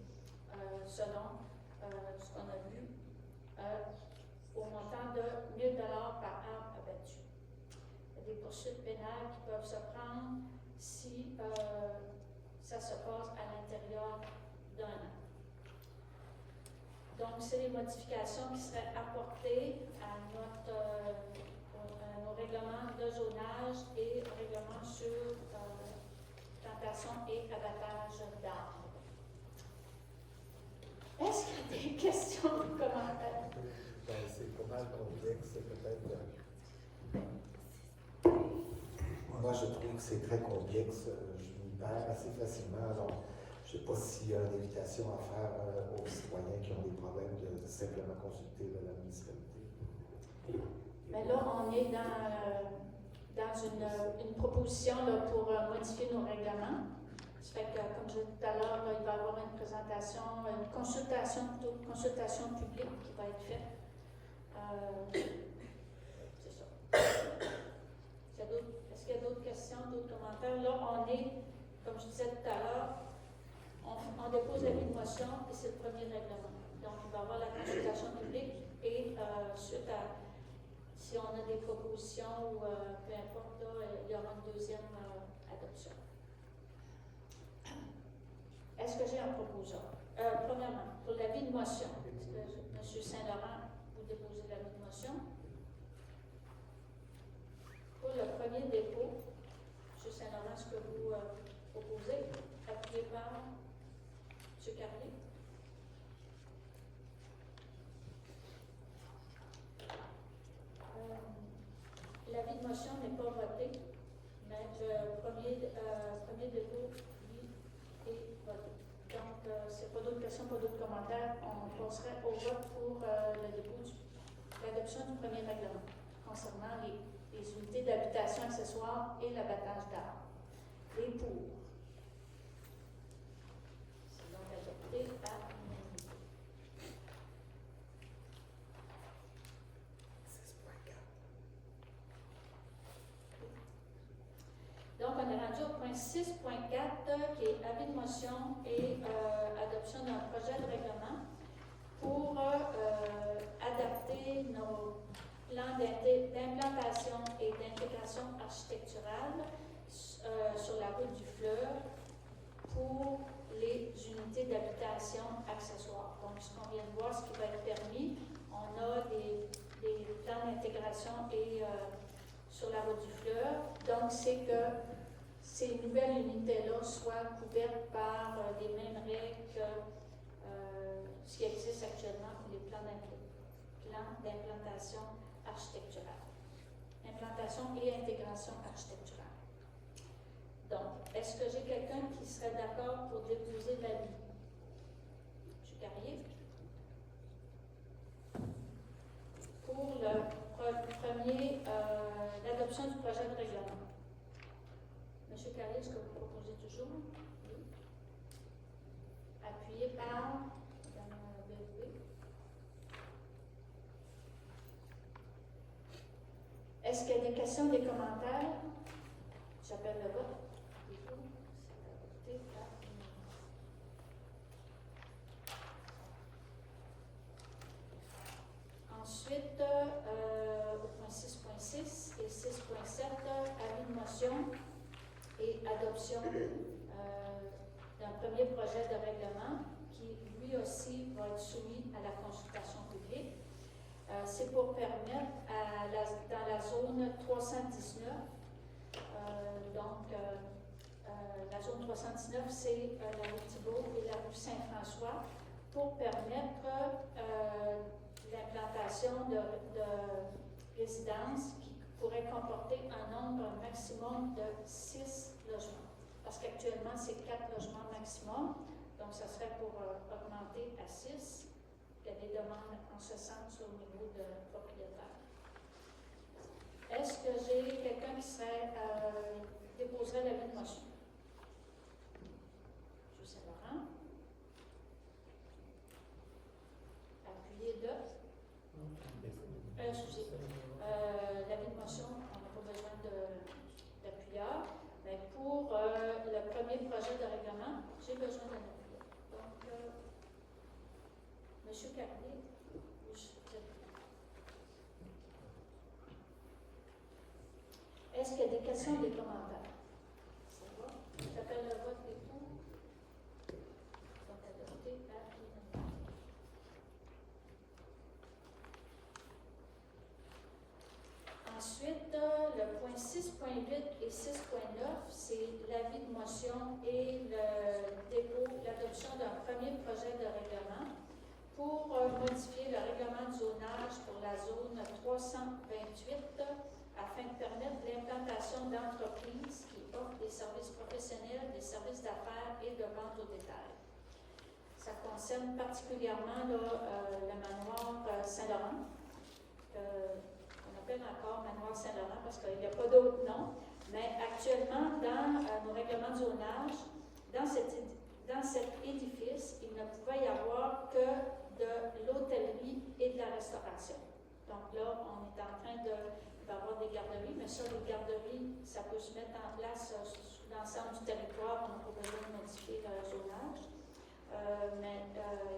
selon ce qu'on a vu au montant de 1 000 $ par arbre abattu. Il y a des poursuites pénales qui peuvent se prendre si ça se passe à l'intérieur d'un an. Donc, c'est les modifications qui seraient apportées à nos règlements de zonage et règlements sur plantation et abattage d'arbres. Est-ce qu'il y a des questions ou commentaires? C'est pas mal complexe, peut-être. Moi, je trouve que c'est très complexe. Je m'y perds assez facilement. Alors, je ne sais pas s'il y a une invitation à faire aux citoyens qui ont des problèmes de simplement consulter la municipalité. Mais là, on est dans une proposition là, pour modifier nos règlements. Ça fait que, comme je disais tout à l'heure, là, il va y avoir une présentation, une consultation publique qui va être faite. C'est ça. Est-ce qu'il y a d'autres questions, d'autres commentaires? Là, on est, comme je disais tout à l'heure, on dépose l'avis de motion et c'est le premier règlement. Donc, il va y avoir la consultation publique et suite à, si on a des propositions ou peu importe, là, il y aura une deuxième adoption. Est-ce que j'ai un proposeur? Premièrement, pour l'avis de motion, est-ce que M. Saint-Laurent, vous déposez l'avis de motion? Pour le premier dépôt, M. Saint-Laurent, est-ce que vous proposez? Appuyé par M. Carrier. L'avis de motion n'est pas voté, mais le premier dépôt, lui, est voté. Donc, s'il n'y a pas d'autres questions, pas d'autres commentaires, on passerait au vote pour l'adoption du premier règlement concernant les unités d'habitation accessoires et l'abattage d'arbres. Les pour. C'est donc adopté à l'unanimité. Donc, on est rendu au point 6.4 qui est avis de motion et adoption d'un projet de règlement pour adapter nos plans d'implantation et d'intégration architecturale sur la route du fleuve pour les unités d'habitation accessoires. Donc, ce qu'on vient de voir, ce qui va être permis, on a des plans d'intégration et sur la route du fleuve. Donc, c'est que ces nouvelles unités-là soient couvertes par les mêmes règles que ce qui existe actuellement pour les plans d'implantation architecturale. Implantation et intégration architecturale. Donc, est-ce que j'ai quelqu'un qui serait d'accord pour déposer l'avis? M. Carrier? Pour le premier, l'adoption du projet de règlement. M. Carrier, est-ce que vous proposez toujours? Oui. Appuyé par Mme Bérouet. Est-ce qu'il y a des questions, des commentaires? J'appelle le vote. C'est adopté par ensuite, au point 6.6 et 6.7, avis de motion et adoption d'un premier projet de règlement qui, lui aussi, va être soumis à la consultation publique. C'est pour permettre, dans la zone 319, la zone 319, c'est la rue Thibault et la rue Saint-François, pour permettre l'implantation de résidences qui pourraient comporter un nombre maximum de 6 logements. Parce qu'actuellement, c'est 4 logements maximum, donc ça serait pour augmenter à 6. Il y a des demandes en ce sens au niveau de propriétaires. Est-ce que j'ai quelqu'un qui serait déposerait l'avis de motion? M. Saint-Laurent. Appuyé de. Excusez. L'avis de motion, on n'a pas besoin d'appuyeur. Mais pour le premier projet de règlement, j'ai besoin d'un appuyeur. Donc, M. Carrier, vous êtes. Est-ce qu'il y a des questions ou des commentaires? Ça va? J'appelle le vote et tout. Donc, adopté à l'unanimité. Ensuite, le point 6.8 et 6.9, c'est l'avis de motion et le dépôt, l'adoption d'un premier projet de règlement pour modifier le règlement de zonage pour la zone 328 afin de permettre l'implantation d'entreprises qui offrent des services professionnels, des services d'affaires et de vente au détail. Ça concerne particulièrement le manoir Saint-Laurent, qu'on s'appelle encore Manoir Saint-Laurent parce qu'il n'y a pas d'autre nom. Mais actuellement, dans nos règlements de zonage, dans cet édifice, il ne pouvait y avoir que de l'hôtellerie et de la restauration. Donc là, on est en train d'avoir des garderies, mais ça, les garderies, ça peut se mettre en place sur l'ensemble du territoire, on n'a pas besoin de modifier le zonage. Mais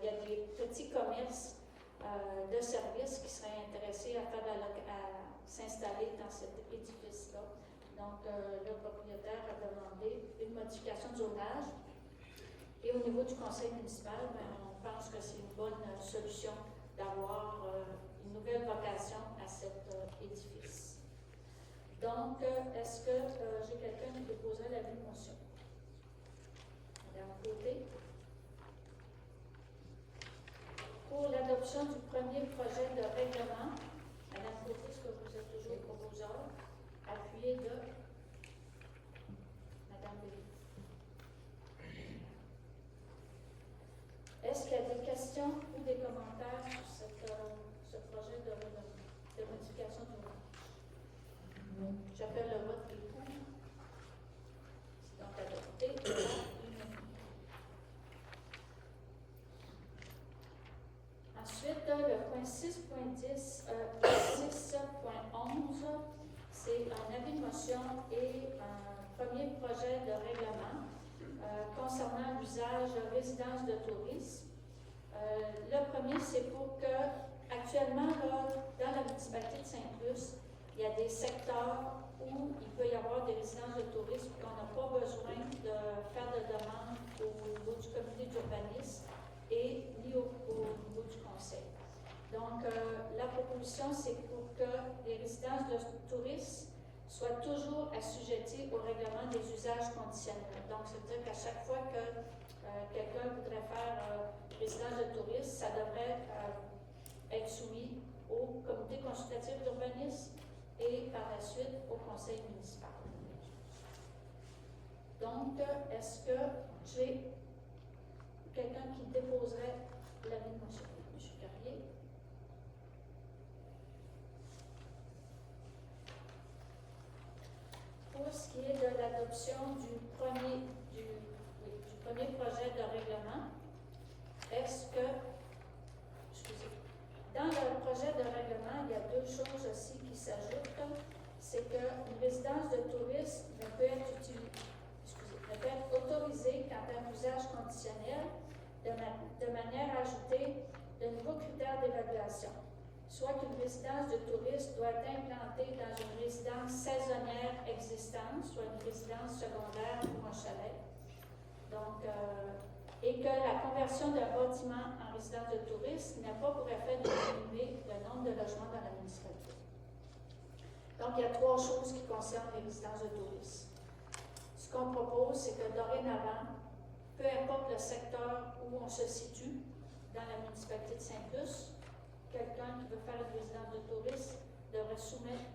il y a des petits commerces de services qui seraient intéressés à s'installer dans cet édifice-là. Donc, le propriétaire a demandé une modification de zonage. Et au niveau du conseil municipal, on pense que c'est une bonne solution d'avoir une nouvelle vocation à cet édifice. Donc, est-ce que j'ai quelqu'un qui déposerait l'avis de motion? Madame Côté. Pour l'adoption du premier projet de règlement, Madame Côté, est-ce que vous êtes toujours proposeur? Appuyé de Madame Bélier. Est-ce qu'il y a des questions ou des commentaires sur ce projet de règlement, de modification du zonage? J'appelle le vote qui est pour. C'est donc adopté. Ensuite, le point 6.10 et 6.11, c'est un avis de motion et un premier projet de règlement concernant l'usage de résidence de tourisme. Le premier, c'est pour que, actuellement, là, dans la municipalité de Saint-Luce, il y a des secteurs où il peut y avoir des résidences de tourisme qu'on n'a pas besoin de faire de demande au niveau du comité d'urbanisme et ni au niveau du conseil. Donc, la proposition, c'est pour que les résidences de tourisme soient toujours assujetties au règlement des usages conditionnels. Donc, c'est-à-dire qu'à chaque fois que quelqu'un voudrait faire résidence de tourisme, ça devrait être soumis au comité consultatif d'urbanisme et par la suite au conseil municipal. Donc, est-ce que j'ai quelqu'un qui déposerait l'avis de motion? M. Carrier. Pour ce qui est de l'adoption du premier projet de règlement, est-ce que, dans le projet de règlement, il y a deux choses aussi qui s'ajoutent. C'est qu'une résidence de tourisme ne peut être autorisée quant à un usage conditionnel de manière à ajouter de nouveaux critères d'évaluation, soit qu'une résidence de tourisme doit être implantée dans une résidence saisonnière existante, soit une résidence secondaire ou un chalet. Donc, et que la conversion d'un bâtiment en résidence de tourisme n'a pas pour effet de diminuer le nombre de logements dans la municipalité. Donc, il y a trois choses qui concernent les résidences de tourisme. Ce qu'on propose, c'est que dorénavant, peu importe le secteur où on se situe dans la municipalité de Saint-Luce, quelqu'un qui veut faire une résidence de tourisme devrait soumettre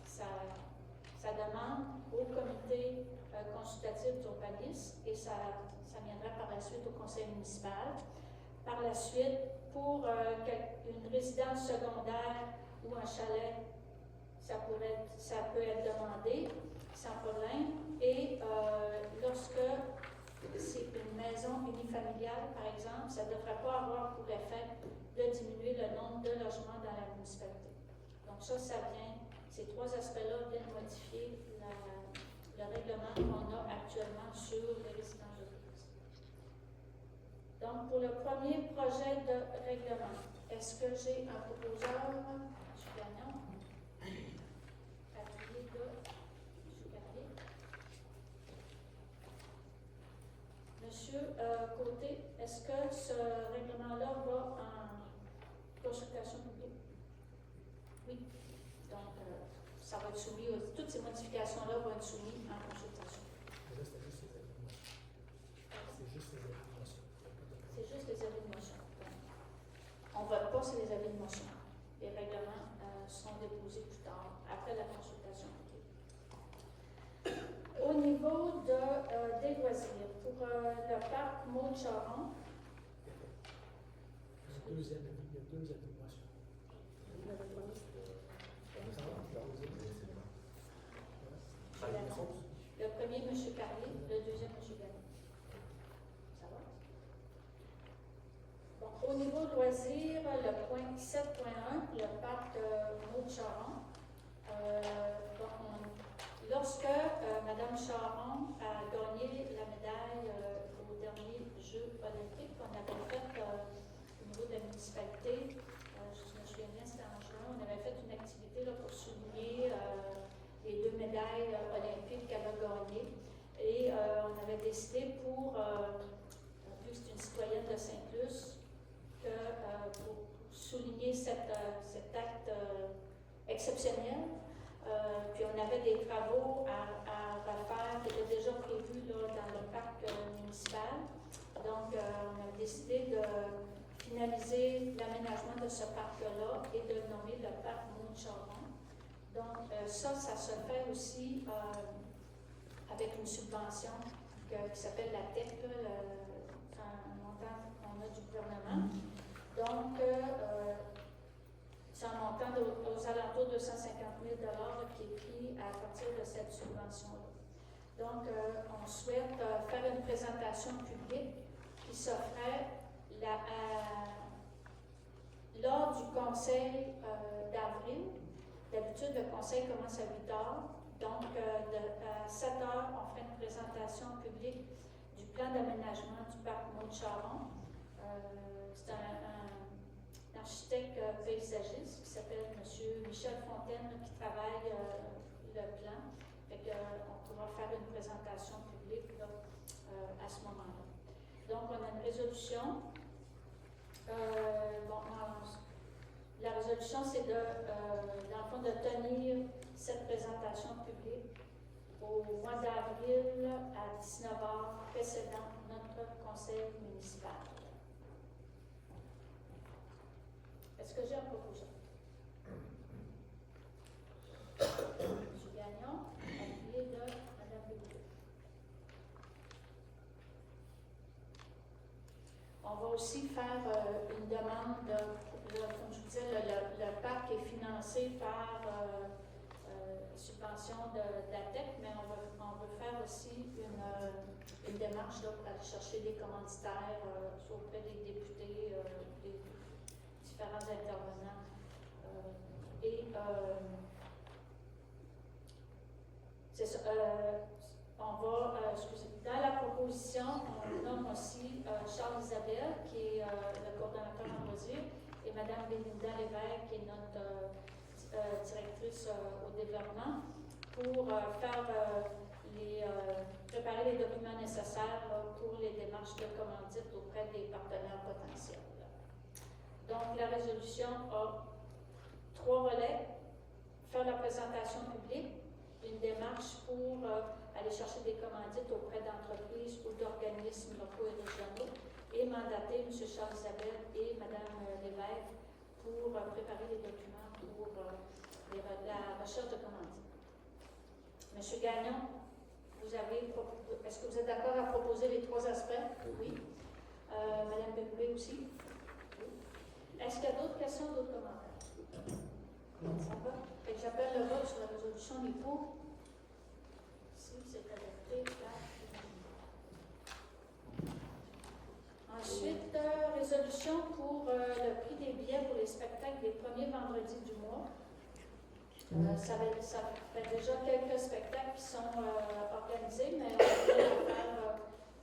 sa demande au comité consultatif d'urbanisme et ça viendra par la suite au conseil municipal. Par la suite, pour une résidence secondaire ou un chalet, ça peut être demandé sans problème. Et lorsque c'est une maison unifamiliale, par exemple, ça ne devrait pas avoir pour effet de diminuer le nombre de logements dans la municipalité. Donc ça vient, ces trois aspects-là viennent modifier le règlement qu'on a actuellement sur les résidences de tourisme. Donc pour le premier projet de règlement, est-ce que j'ai un proposeur? M. Gagnon. Appuyé de M. Carrier. Monsieur Côté, est-ce que ce règlement-là va en consultation publique? Oui. Donc, ça va être soumis, toutes ces modifications-là vont être soumises en consultation. Mais là, c'était juste les avis de motion. C'est juste les avis de motion. C'est juste les avis de motion. On ne vote pas sur les avis de motion. Les règlements seront déposés plus tard, après la consultation publique. Au niveau des loisirs, pour le parc Maud-Charon, Il y a deux avis de motion. Au niveau loisirs, le point 7.1, le parc Maud-Charon. Lorsque Mme Charon a gagné la médaille aux derniers Jeux olympiques, on avait fait au niveau de la municipalité, je me souviens bien, c'était en juin, on avait fait une activité là, pour souligner les 2 médailles olympiques qu'elle a gagnées. Et on avait décidé vu que c'est une citoyenne de Saint-Luce, que pour souligner cet acte exceptionnel, puis on avait des travaux à refaire qui étaient déjà prévus là, dans le parc municipal. Donc, on a décidé de finaliser l'aménagement de ce parc-là et de le nommer le parc Maud-Charon. Donc, ça se fait aussi avec une subvention qui s'appelle la TEP, un montant qu'on a du gouvernement. Donc, c'est un montant aux alentours de 150 000 qui est pris à partir de cette subvention-là. Donc, on souhaite faire une présentation publique qui se ferait lors du conseil d'avril. D'habitude, le conseil commence à 8 heures. Donc, à 7 heures, on ferait une présentation publique du plan d'aménagement du parc Maud-Charon. C'est un architecte paysagiste qui s'appelle M. Michel Fontaine qui travaille le plan. Fait qu'on pourra faire une présentation publique là, à ce moment-là. Donc, on a une résolution. La résolution, c'est dans le fond, de tenir cette présentation publique au mois d'avril à 19h précédant notre conseil municipal. Est-ce que j'ai un proposition? M. Gagnon, appuyé de Mme Béliveau. On va aussi faire une demande, comme je vous disais, le parc est financé par subvention de la TEC, mais on veut faire aussi une démarche là, pour aller chercher des commanditaires, soit auprès des députés, des différents intervenants. C'est ça. Dans la proposition, on nomme aussi Charles Isabelle, qui est le coordonnateur en loisirs, et Mme Bélinda Lévesque, qui est notre directrice au développement, pour préparer les documents nécessaires pour les démarches de commandite auprès des partenaires potentiels. Donc, la résolution a 3 volets. Faire la présentation publique, une démarche pour aller chercher des commandites auprès d'entreprises ou d'organismes locaux et régionaux, et mandater M. Charles Isabelle et Mme Lévesque pour préparer les documents pour la recherche de commandites. M. Gagnon, est-ce que vous êtes d'accord à proposer les 3 aspects? Oui. Mme Béliveau aussi? Oui. Est-ce qu'il y a d'autres questions, d'autres commentaires? Ça va? Fait que j'appelle le vote sur la résolution des pour. Si c'est adopté, là. Ensuite, résolution pour le prix des billets pour les spectacles des premiers vendredis du mois. Ça fait déjà quelques spectacles qui sont organisés, mais on va faire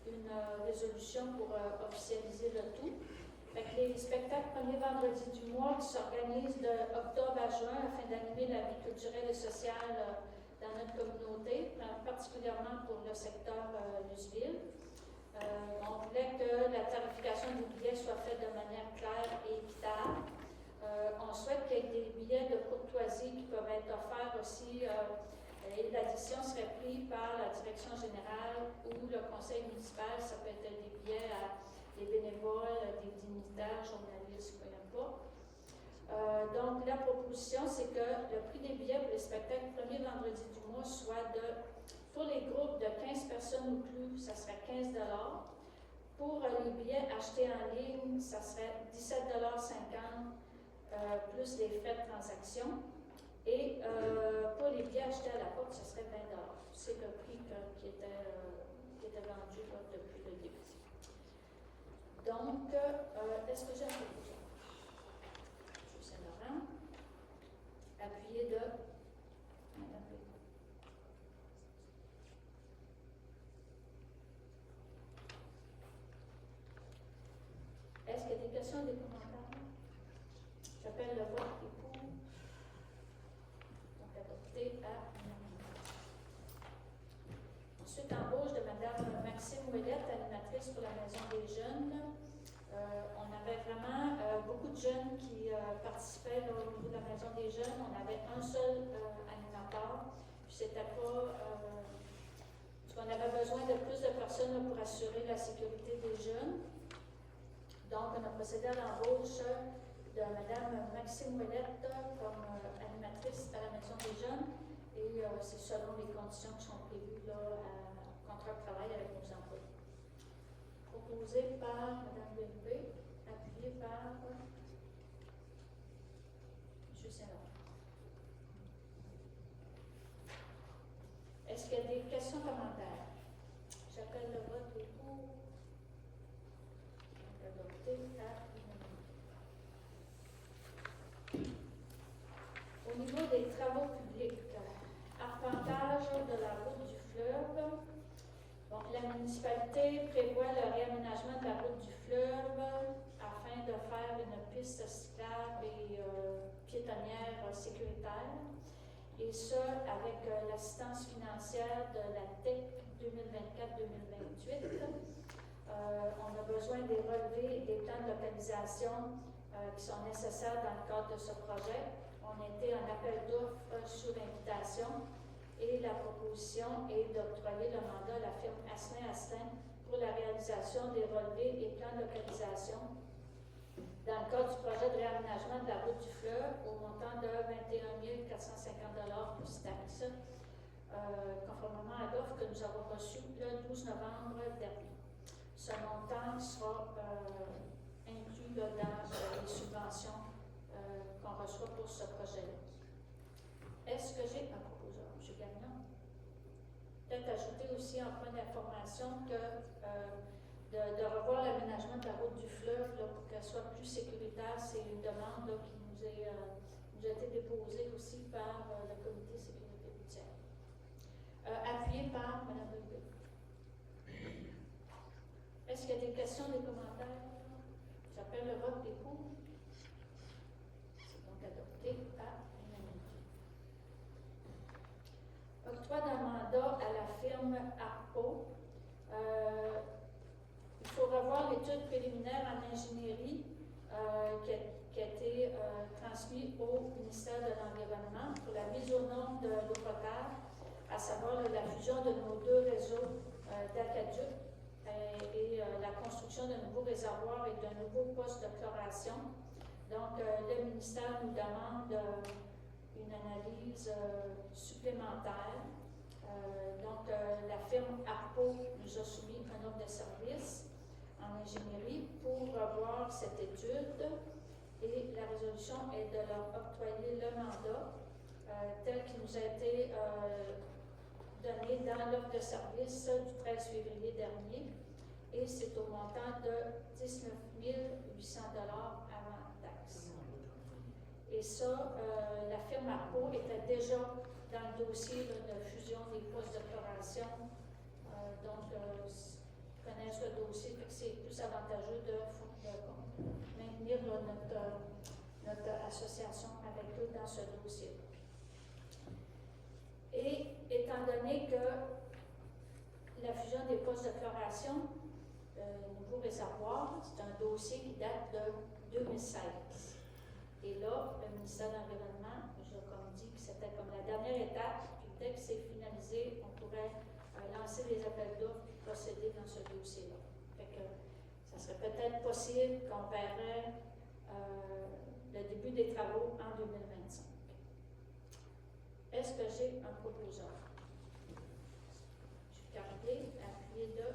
une résolution pour officialiser le tout. Fait que les spectacles premiers vendredis du mois qui s'organisent de octobre à juin afin d'animer la vie culturelle et sociale dans notre communauté, particulièrement pour le secteur Luceville. On voulait que la tarification des billets soit faite de manière claire et équitable. On souhaite qu'il y ait des billets de courtoisie qui peuvent être offerts aussi, et la décision serait prise par la direction générale ou le conseil municipal. Ça peut être des billets à des bénévoles, des dignitaires, journalistes, peu importe. Donc, la proposition, c'est que le prix des billets pour les spectacles premier vendredi du mois soit pour les groupes de 15 personnes ou plus, ça serait 15 $. Pour les billets achetés en ligne, ça serait 17,50 $ plus les frais de transaction. Et pour les billets achetés à la porte, ça serait 20 $. C'est le prix qui était vendu là, depuis le début. Donc, Est-ce que j'ai un proposeur? M. Saint-Laurent. Appuyé de Mme Bégaud. Est-ce qu'il y a des questions ou des commentaires? J'appelle le vote qui est pour. Donc, adopté à l'unanimité. Ensuite, embauche de Mme Maxime Ouellette, animatrice pour la Maison des Jeunes. On avait vraiment beaucoup de jeunes qui participaient là, au niveau de la Maison des Jeunes. On avait un seul animateur. Puis c'était pas. On avait besoin de plus de personnes là, pour assurer la sécurité des jeunes. Donc, on a procédé à l'embauche de Mme Maxime Ouellette comme animatrice à la Maison des Jeunes. Et c'est selon les conditions qui sont prévues là, à contrat de travail avec nos employés. Proposé par Mme Bellevue, appuyé par M. Saint-Laurent. Est-ce qu'il y a des questions commentaires? J'appelle le vote des pour. Adopté à l'unanimité. Au niveau des travaux publics, arpentage de la route du fleuve. Bon, la municipalité prévoit le réaménagement de la route du fleuve afin de faire une piste cyclable et piétonnière sécuritaire. Et ça, avec l'assistance financière de la TEC 2024-2028. On a besoin des relevés et des plans de localisation qui sont nécessaires dans le cadre de ce projet. On était en appel d'offres sous invitation et la proposition est d'octroyer le mandat à la firme Asselin pour la réalisation des relevés et plans de localisation dans le cadre du projet de réaménagement de la route du fleuve au montant de 21 450 plus taxes, conformément à l'offre que nous avons reçue le 12 novembre dernier. Ce montant sera inclus là, dans les subventions qu'on reçoit pour ce projet-là. Est-ce que j'ai un proposeur, M. Gagnon? Peut-être ajouter aussi en point d'information que de revoir l'aménagement de la route du fleuve là, pour qu'elle soit plus sécuritaire, c'est une demande là, qui nous a été déposée aussi par le comité sécurité routière. Appuyé par Mme Bellevue. Est-ce qu'il y a des questions, des commentaires? J'appelle le vote des pour. C'est donc adopté à l'unanimité. Octroi d'un mandat à la firme ARPO. Il faut revoir l'étude préliminaire en ingénierie qui a été transmise au ministère de l'Environnement pour la mise aux normes de l'eau potable, à savoir la fusion de nos deux réseaux d'aqueduc et la construction d'un nouveau réservoir et d'un nouveau poste de chloration. Donc, le ministère nous demande une analyse supplémentaire. Donc, la firme ARPO nous a soumis un offre de service en ingénierie pour revoir cette étude et la résolution est de leur octroyer le mandat tel qu'il nous a été donné dans l'offre de service du 13 février dernier et c'est au montant de 19 800 $ avant taxe. Et ça, la firme ARPO était déjà dans le dossier là, de fusion des postes de chloration. Donc, connaissent le dossier, fait que c'est plus avantageux de maintenir là, notre association avec eux dans ce dossier. Et étant donné que la fusion des postes de chloration, nouveau réservoir, c'est un dossier qui date de 2016. Et là, le ministère de l'Environnement nous a comme dit que c'était comme la dernière étape, puis dès que c'est finalisé, on pourrait lancer des appels d'offres et procéder dans ce dossier-là. Fait que ça serait peut-être possible qu'on verrait le début des travaux en 2025. Est-ce que j'ai un proposeur? Je suis gardé, appuyé de.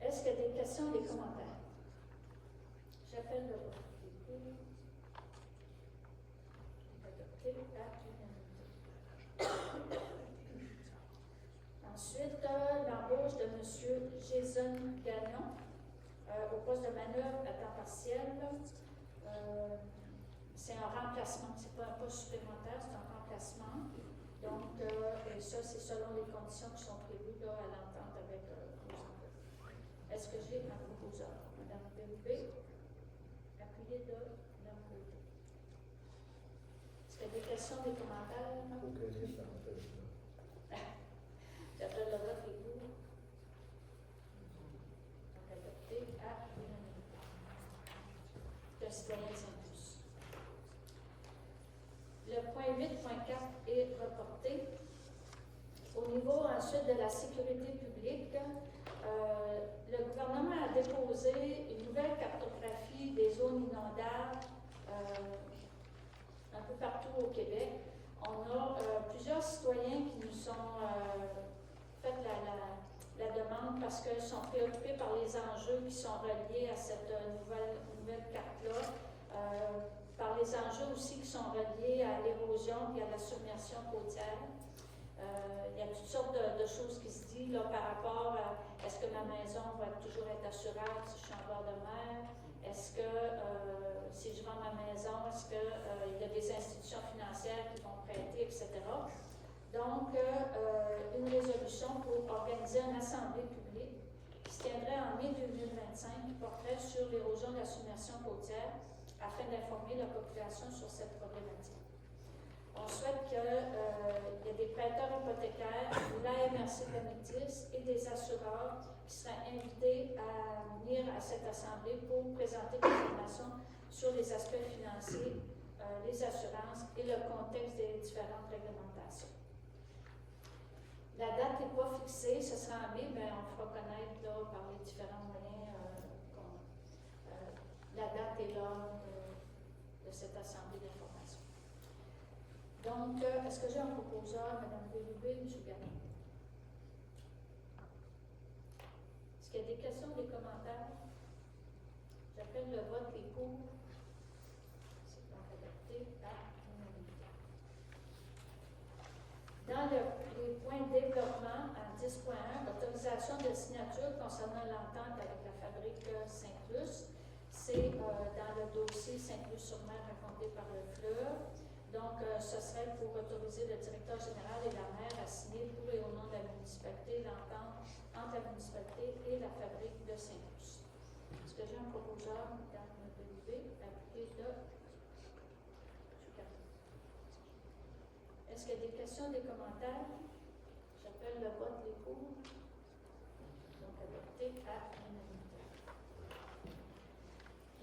Est-ce qu'il y a des questions ou des commentaires? J'appelle le vote. Adopté à l'unanimité. Ensuite, l'embauche de M. poste de manœuvre à temps partiel, c'est un remplacement, c'est pas un poste supplémentaire, c'est un remplacement. Donc, et ça, c'est selon les conditions qui sont prévues là, à l'entente avec nos employés. Est-ce que j'ai un proposeur? Madame Bérubé, appuyée de Mme Côté. Est-ce qu'il y a des questions, des commentaires? J'appelle le vote et pour. Donc, adopté à l'unanimité. Le citoyen Saint-Plus. Le point 8.4 est reporté. Au niveau ensuite de la sécurité publique, le gouvernement a déposé une nouvelle cartographie des zones inondables un peu partout au Québec. On a plusieurs citoyens qui nous ont fait la demande parce qu'ils sont préoccupés par les enjeux qui sont reliés à cette nouvelle carte-là, par les enjeux aussi qui sont reliés à l'érosion et à la submersion côtière. Il y a toutes sortes de choses qui se disent là, par rapport à est-ce que ma maison va toujours être assurable si je suis en bord de mer? Est-ce que si je vends ma maison, est-ce qu'il y a des institutions financières qui vont prêter, etc. Donc, une résolution pour organiser une assemblée publique qui se tiendrait en mai 2025 qui porterait sur l'érosion de la submersion côtière afin d'informer la population sur cette problématique. On souhaite qu'il y ait des prêteurs hypothécaires, la MRC de la Métis et des assureurs qui seraient invités à venir à cette assemblée pour présenter des informations sur les aspects financiers, les assurances et le contexte des différentes réglementations. La date n'est pas fixée, ce sera en mai, mais on fera connaître là, par les différents moyens la date et l'heure de cette assemblée d'information. Donc, est-ce que j'ai un proposeur, Mme Bérubé, M. Gagnon? Est-ce qu'il y a des questions, des commentaires? J'appelle le vote, les pour. C'est donc adopté à l'unanimité. Dans les points de développement, à 10.1, autorisation de signature concernant l'entente avec la fabrique Saint-Luce. C'est dans le dossier Saint-Luce-sur-Mer raconté par le fleuve. Donc, ce serait pour autoriser le directeur général et la maire à signer pour et au nom de la municipalité l'entente entre la municipalité et la fabrique de Saint-Luce. Est-ce que j'ai un proposeur, Mme Bérubé, appuyé de M. Carton? Est-ce qu'il y a des questions, des commentaires? J'appelle le vote, les pour. Donc, adopté à l'unanimité.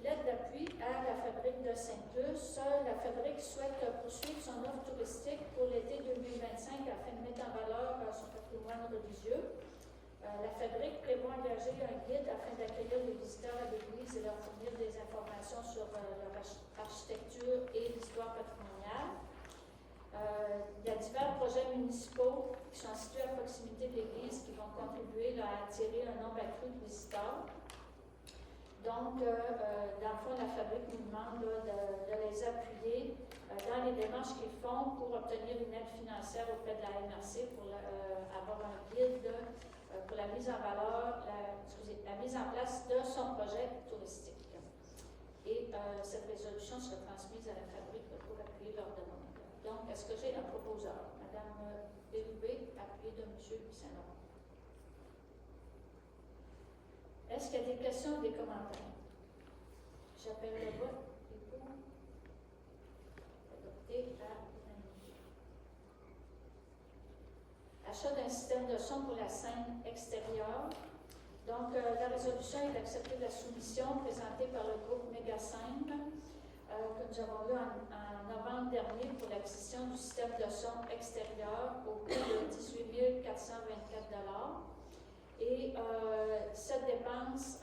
L'aide d'appui à la fabrique de Saint-Luce. La fabrique souhaite poursuivre son offre touristique pour l'été 2025 afin de mettre en valeur son patrimoine religieux. La fabrique prévoit engager un guide afin d'accueillir les visiteurs à l'église et leur fournir des informations sur leur architecture et l'histoire patrimoniale. Il y a divers projets municipaux qui sont situés à proximité de l'église qui vont contribuer à attirer un nombre accru de visiteurs. Donc, dans le fond, la fabrique nous demande de les appuyer dans les démarches qu'ils font pour obtenir une aide financière auprès de la MRC pour avoir un guide pour la mise en valeur, la mise en place de son projet touristique. Et cette résolution sera transmise à la fabrique pour appuyer leur demande. Donc, est-ce que j'ai un proposeur? Madame Bérubé, appuyée de M. Saint-Laurent. Est-ce qu'il y a des questions ou des commentaires? J'appelle le vote. Les pour. Adopté à l'unanimité. Achat d'un système de son pour la scène extérieure. Donc, la résolution est d'accepter la soumission présentée par le groupe Mégascène que nous avons eu en novembre dernier pour l'acquisition du système de son extérieur au coût de 18 424 $. Et cette dépense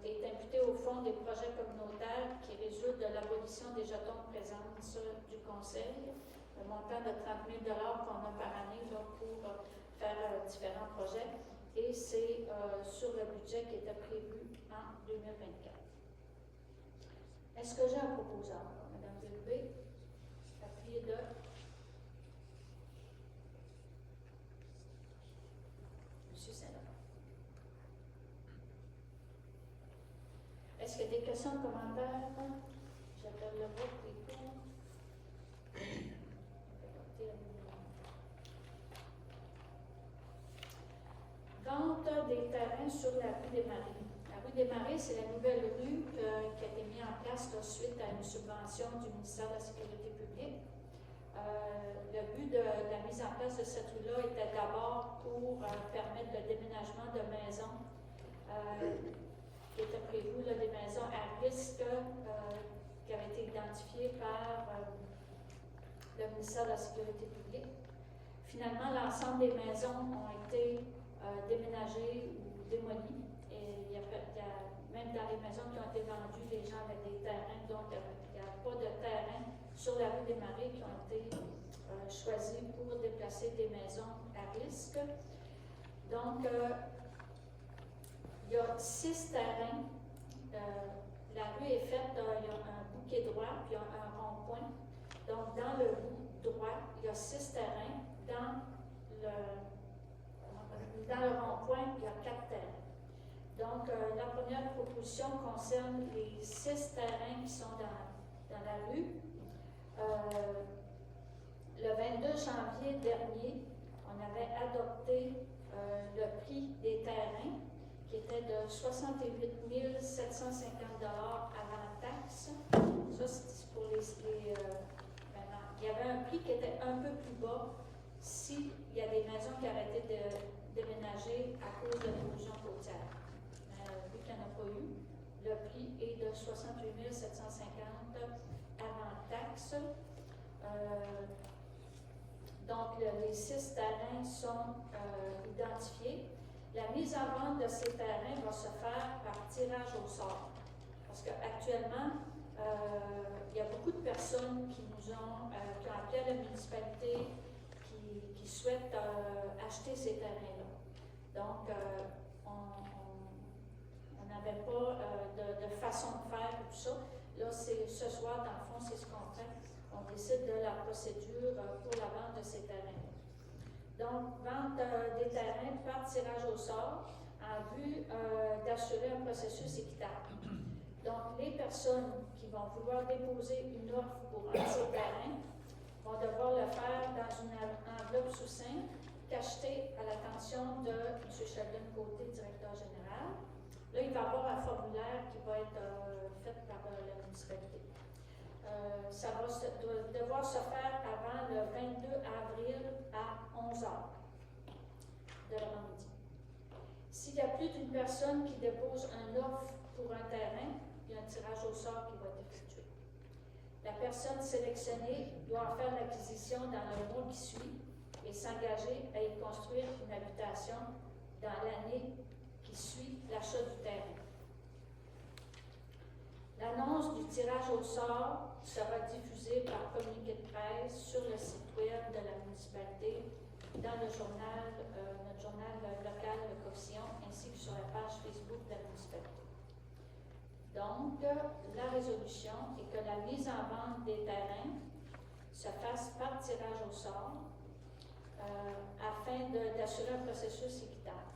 est imputée au fonds des projets communautaires qui résulte de l'abolition des jetons de présence du Conseil, le montant de 30 000 $ qu'on a par année là, pour faire différents projets. Et c'est sur le budget qui était prévu en 2024. Est-ce que j'ai un proposeur? Mme Bérubé, appuyée de M. Saint-Laurent. Est-ce qu'il y a des questions, commentaires? J'appelle le vote et tout. Vente des terrains sur la rue des Marais. La rue des Marais, c'est la nouvelle rue qui a été mise en place suite à une subvention du ministère de la Sécurité publique. Le but de la mise en place de cette rue-là était d'abord pour permettre le déménagement de maisons qui étaient prévues, des maisons à risque qui avaient été identifiées par le ministère de la Sécurité publique. Finalement, l'ensemble des maisons ont été déménagées ou démolies. Et même dans les maisons qui ont été vendues, les gens avaient des terrains, donc il n'y a pas de terrain sur la rue des Marais qui ont été choisis pour déplacer des maisons à risque. Donc, il y a 6 terrains. La rue est faite, il y a un bouquet droit, puis il y a un rond-point. Donc, dans le bout droit, il y a 6 terrains. Dans le rond-point, il y a 4 terrains. Donc, la première proposition concerne les 6 terrains qui sont dans la rue. Le 22 janvier dernier, on avait adopté le prix des terrains qui était de 68 750 $ avant taxe. Ça, c'est pour maintenant. Il y avait un prix qui était un peu plus bas s'il y a des maisons qui auraient été déménagées à cause de l'érosion côtière. Vu qu'il n'y en a pas eu, le prix est de 68 750 $ avant taxe. Donc, les 6 terrains sont identifiés. La mise en vente de ces terrains va se faire par tirage au sort. Parce qu'actuellement, il y a beaucoup de personnes qui ont appelé à la municipalité qui souhaitent acheter ces terrains-là. Donc, on n'avait pas de façon de faire et tout ça. Là, ce soir, dans le fond, c'est ce qu'on fait. On décide de la procédure pour la vente de ces terrains. Donc, vente des terrains par tirage au sort en vue d'assurer un processus équitable. Donc, les personnes qui vont vouloir déposer une offre pour un de ces terrains vont devoir le faire dans une enveloppe succincte cachetée à l'attention de M. Sheldon Côté, directeur général. Là, il va y avoir un formulaire qui va être fait par la municipalité. Ça va devoir se faire avant le 22 avril à 11 h de l'avant-midi. S'il y a plus d'une personne qui dépose une offre pour un terrain, il y a un tirage au sort qui va être effectué. La personne sélectionnée doit faire l'acquisition dans le mois qui suit et s'engager à y construire une habitation dans l'année qui suit l'achat du terrain. L'annonce du tirage au sort sera diffusée par communiqué de presse sur le site web de la municipalité, dans le journal, notre journal local, le Coffsillon, ainsi que sur la page Facebook de la municipalité. Donc, la résolution est que la mise en vente des terrains se fasse par tirage au sort afin d'assurer un processus équitable.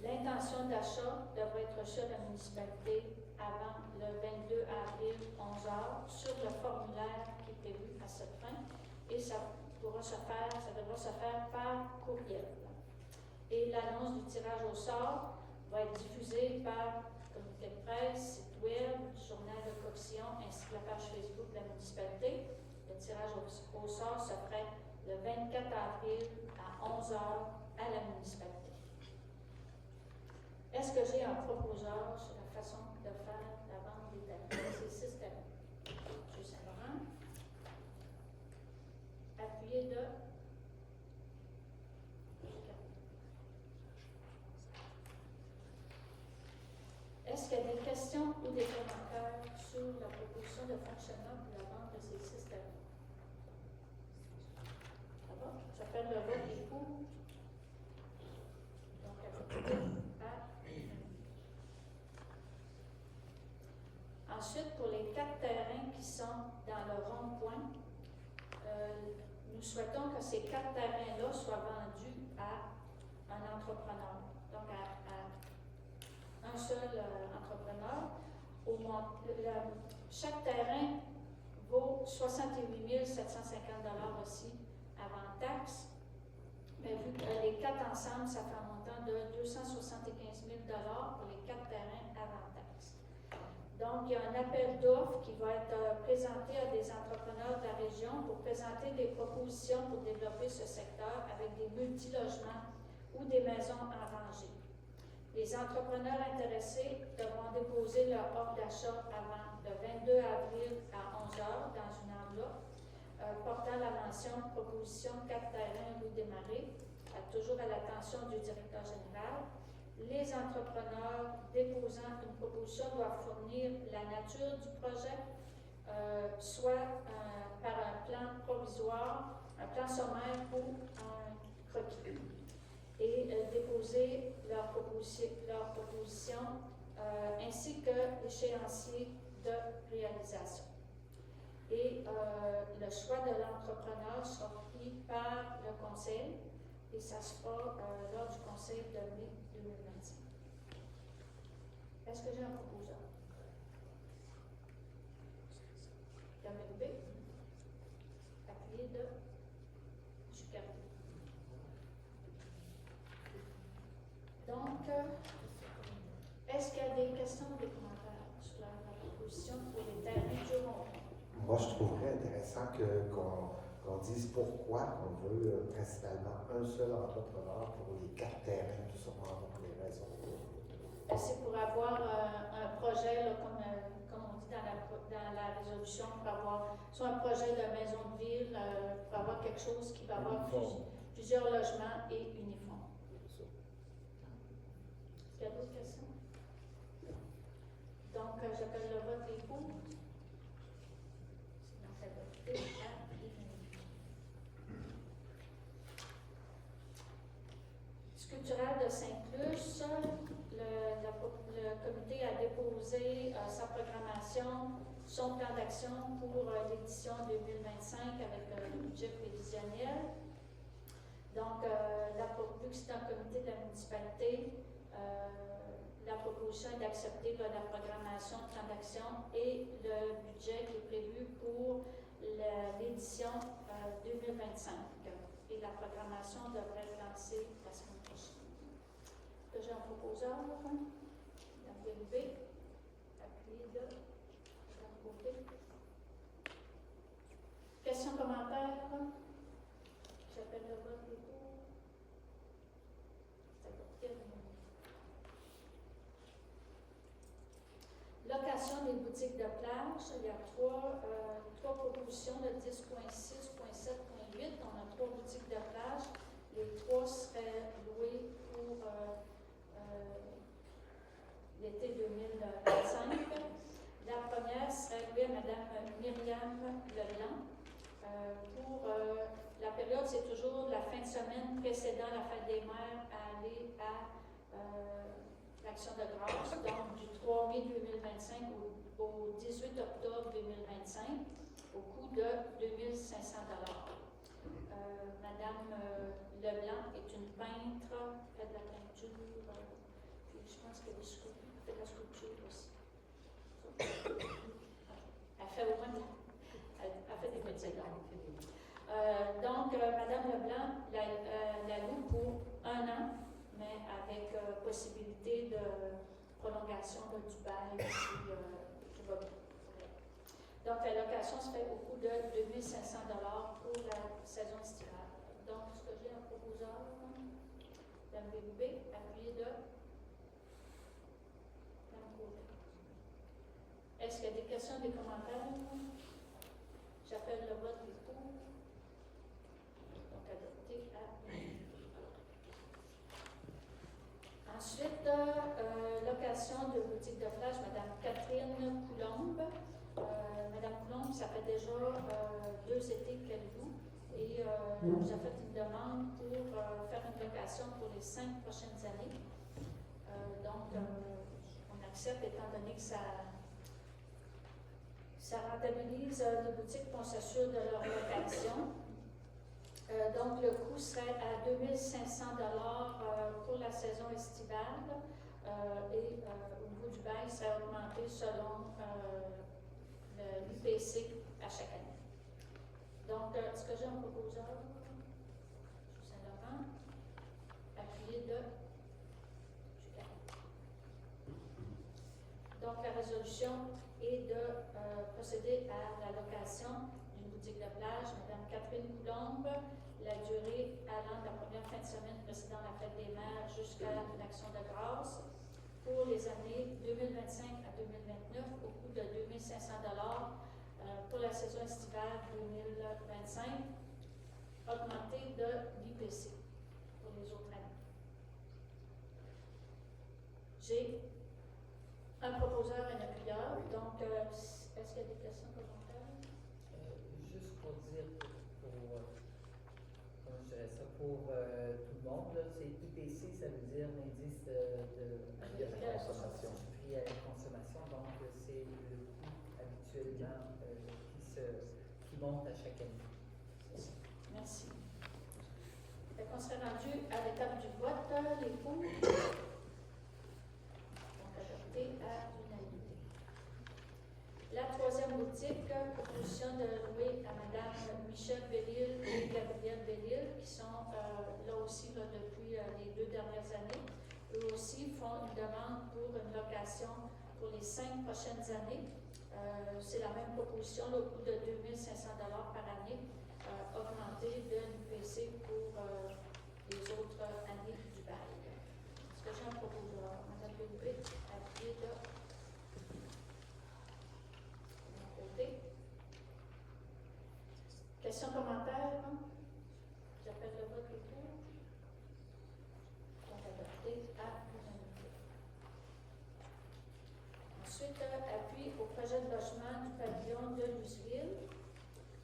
L'intention d'achat devrait être reçue à la municipalité avant le 22 avril, 11 h, sur le formulaire qui est prévu à cette fin, et ça devra se faire par courriel. Et l'annonce du tirage au sort va être diffusée par communiqué de presse, site web, journal de Coffsillon, ainsi que la page Facebook de la municipalité. Le tirage au sort se ferait le 24 avril à 11 h à la municipalité. Est-ce que j'ai un proposeur sur la façon de faire la vente des terrains? C'est 6 terrains. M. Saint-Laurent. Appuyé de. Est-ce qu'il y a des questions ou des commentaires sur la proposition de fonctionnement pour la vente de ces 6 terrains? Ça va? J'appelle le vote des pour. Donc, ensuite, pour les 4 terrains qui sont dans le rond-point, nous souhaitons que ces 4 terrains-là soient vendus à un entrepreneur, donc à un seul entrepreneur, au chaque terrain vaut 68 750 $ aussi avant taxe. Mais vu que les quatre ensemble, ça fait un montant de 275 000 $ pour les 4 terrains avant taxe. Donc, il y a un appel d'offres qui va être présenté à des entrepreneurs de la région pour présenter des propositions pour développer ce secteur avec des multilogements ou des maisons en rangée. Les entrepreneurs intéressés devront déposer leur offre d'achat avant le 22 avril à 11 h dans une enveloppe portant la mention proposition 4 terrains rue des Marais, toujours à l'attention du directeur général. Les entrepreneurs déposant une proposition doivent fournir la nature du projet, soit par un plan provisoire, un plan sommaire ou un croquis, et déposer leur proposition ainsi que l'échéancier de réalisation. Et le choix de l'entrepreneur sera pris par le conseil et ça se fera lors du conseil de mai 2025. Est-ce que j'ai un proposeur? Terminé B. Appuyé de Juperdu. Donc, est-ce qu'il y a des questions ou des commentaires sur la proposition pour les terrains du rond? Moi, je trouverais intéressant qu'on dise pourquoi on veut principalement un seul entrepreneur pour les 4 terrains, tout simplement pour les raisons. C'est pour avoir un projet, là, comme on dit dans la résolution, pour avoir soit un projet de maison de ville, pour avoir quelque chose qui va avoir plusieurs logements et uniformes. Est-ce qu'il y a d'autres questions? Donc, j'appelle le vote des pour. C'est donc adopté à l'unanimité. Sculptural de Saint-Luce, le comité a déposé sa programmation, son plan d'action pour l'édition 2025 avec le budget prévisionnel. Donc, vu que c'est un comité de la municipalité, la proposition est d'accepter la programmation, le plan d'action et le budget qui est prévu pour l'édition 2025. Et la programmation devrait être lancée la semaine prochaine. Là, j'ai un proposeur, l'appel B, appuyé de l'autre côté. Questions, commentaires? J'appelle le vote des pour. C'est adopté. Location des boutiques de plage, il y a trois propositions de 10.6, 7.8. On a 3 boutiques de plage. Les 3 seraient louées pour l'été 2025. La première serait louée à Mme Myriam Leblanc. Pour la période, c'est toujours la fin de semaine précédant la fête des mères à aller à l'Action de grâce, donc du 3 mai 2025 au 18 octobre 2025, au coût de 2 500 $. Madame Leblanc est une peintre, fait de la peinture, puis je pense qu'elle fait de la sculpture aussi. Elle fait au moins elle fait des petits dons. Donc, Madame Leblanc la loue pour 1 an, mais avec possibilité de prolongation du bail qui va bien. Donc, la location se fait au coût de 2 500 $ pour la saison estivale. Donc, est-ce que j'ai un proposeur? Mme Bébé, appuyé de Mme Côté. Est-ce qu'il y a des questions, des commentaires? J'appelle le vote des pour. Donc, adopté à ensuite, location de boutique de plage, Mme Catherine Coulombe. Madame Coulombe, ça fait déjà 2 étés qu'elle loue et nous a fait une demande pour faire une location pour les 5 prochaines années. Donc, on accepte étant donné que ça rentabilise les boutiques, on s'assure de leur location. Donc, le coût serait à 2 500 $ pour la saison estivale et au niveau du bail serait augmenté selon l'IPC à chaque année. Donc, est-ce que j'ai un proposeur? Saint-Laurent, appuyé de Donc, la résolution est de procéder à la location d'une boutique de plage, Mme Catherine Coulombe, la durée allant de la première fin de semaine précédant la fête des mères jusqu'à l'Action de grâce pour les années 2025 à 2029 au coût de 2 500 pour la saison estivale 2025, augmenté de l'IPC pour les autres années. J'ai un proposeur et un appuyeur. Donc, est-ce qu'il y a des questions commentaires? Juste pour dire, comment je dirais ça, pour tout le monde, c'est IPC, ça veut dire l'indice de consommation. Prix à la consommation. Donc, c'est le coût habituellement qui monte à chaque année. Merci. Donc, on serait rendu à l'étape du vote. Les pour. Adopté à l'unanimité. La troisième boutique, proposition de louer à Mme Michel Bellil et Gabrielle Bellil, qui sont là aussi depuis les 2 dernières années. Eux aussi font une demande pour une location pour les 5 prochaines années. C'est la même proposition, au coût de 2 500 par année, augmenté de l'UPC pour les autres années du bail. Est-ce que j'ai un proposeur? Mme Bellil, appuyé de mon côté. Questions, commentaires? J'appelle le vote pour. Donc, adopté à l'unanimité. Ensuite, appui au projet de logement du pavillon de Luseville.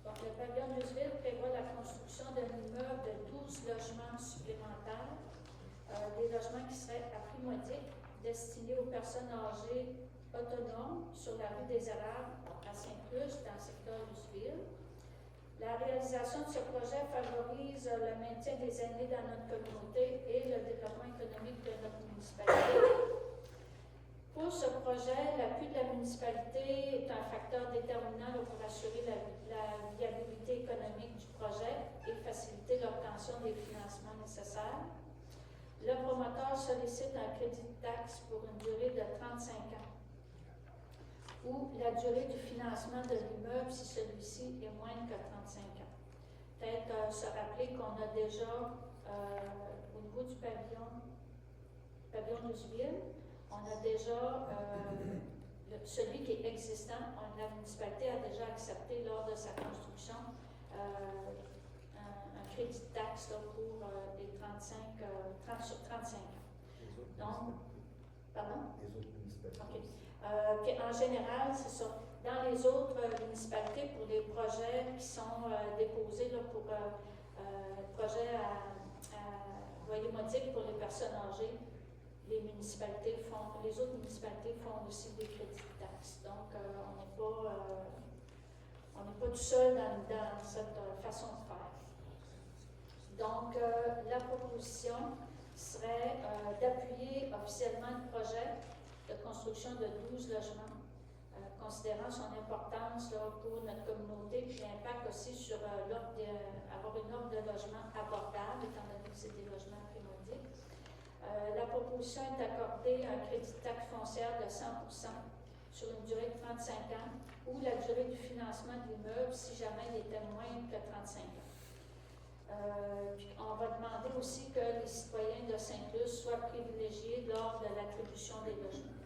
Donc, le pavillon de Luseville prévoit la construction d'un immeuble de 12 logements supplémentaires, des logements qui seraient à prix modique, destinés aux personnes âgées autonomes sur la rue des Arabes à Saint-Plus, dans le secteur Luseville. La réalisation de ce projet favorise le maintien des aînés dans notre communauté et le développement économique de notre municipalité. Pour ce projet, l'appui de la municipalité est un facteur déterminant pour assurer la viabilité économique du projet et faciliter l'obtention des financements nécessaires. Le promoteur sollicite un crédit de taxe pour une durée de 35 ans, ou la durée du financement de l'immeuble si celui-ci est moins que 35 ans. Peut-être se rappeler qu'on a déjà, au niveau du pavillon Luseville, on a déjà celui qui est existant, la municipalité a déjà accepté lors de sa construction un crédit de taxe là, pour les 30 sur 35 ans. Donc, pardon? Les autres municipalités. OK. Puis en général, c'est ça. Dans les autres municipalités, pour les projets qui sont déposés là, pour projets à loyer modique pour les personnes âgées, les autres municipalités font aussi des crédits de taxes. Donc, on n'est pas tout seul dans cette façon de faire. Donc, la proposition serait d'appuyer officiellement le projet de construction de 12 logements, considérant son importance là, pour notre communauté, puis l'impact aussi sur avoir une offre de logement abordable, étant donné que c'est des logements primordiaux. La proposition est accordée un crédit de taxe foncière de 100% sur une durée de 35 ans ou la durée du financement de l'immeuble si jamais il était moins que 35 ans. Puis on va demander aussi que les citoyens de Saint-Luc soient privilégiés lors de l'attribution des logements.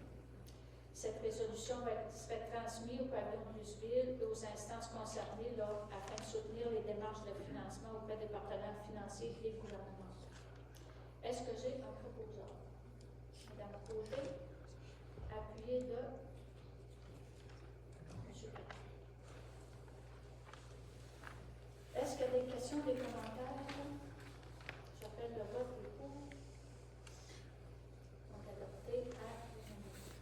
Cette résolution serait transmise au pavillon de Luseville et aux instances concernées là, afin de soutenir les démarches de financement auprès des partenaires financiers et gouvernementaux. Est-ce que j'ai un proposeur? Madame Côté, appuyé de M. Patrick. Est-ce qu'il y a des questions, des commentaires? J'appelle le vote du pour. Donc, adopté à l'unanimité.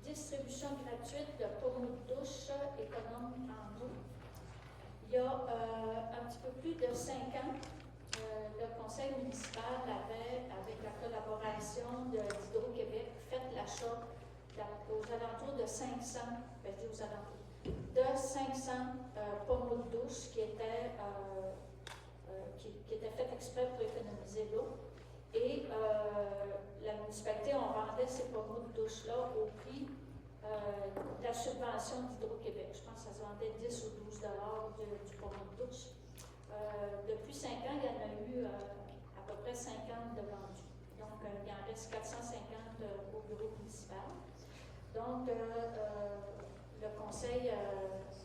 Distribution gratuite de pommes de douche économes en eau. Il y a un petit peu plus de 5 ans, le conseil municipal avait, avec la collaboration de d'achat aux alentours de 500, ben, je dis aux alentours, de 500 pommeaux de douche qui étaient faits exprès pour économiser l'eau. Et la municipalité, on vendait ces pommeaux de douche-là au prix de la subvention d'Hydro-Québec. Je pense que ça se vendait 10 ou 12 du pommeau de douche. Depuis 5 ans, il y en a eu à peu près 50 de vendus. Donc, il en reste 450 au bureau municipal. Donc, le conseil a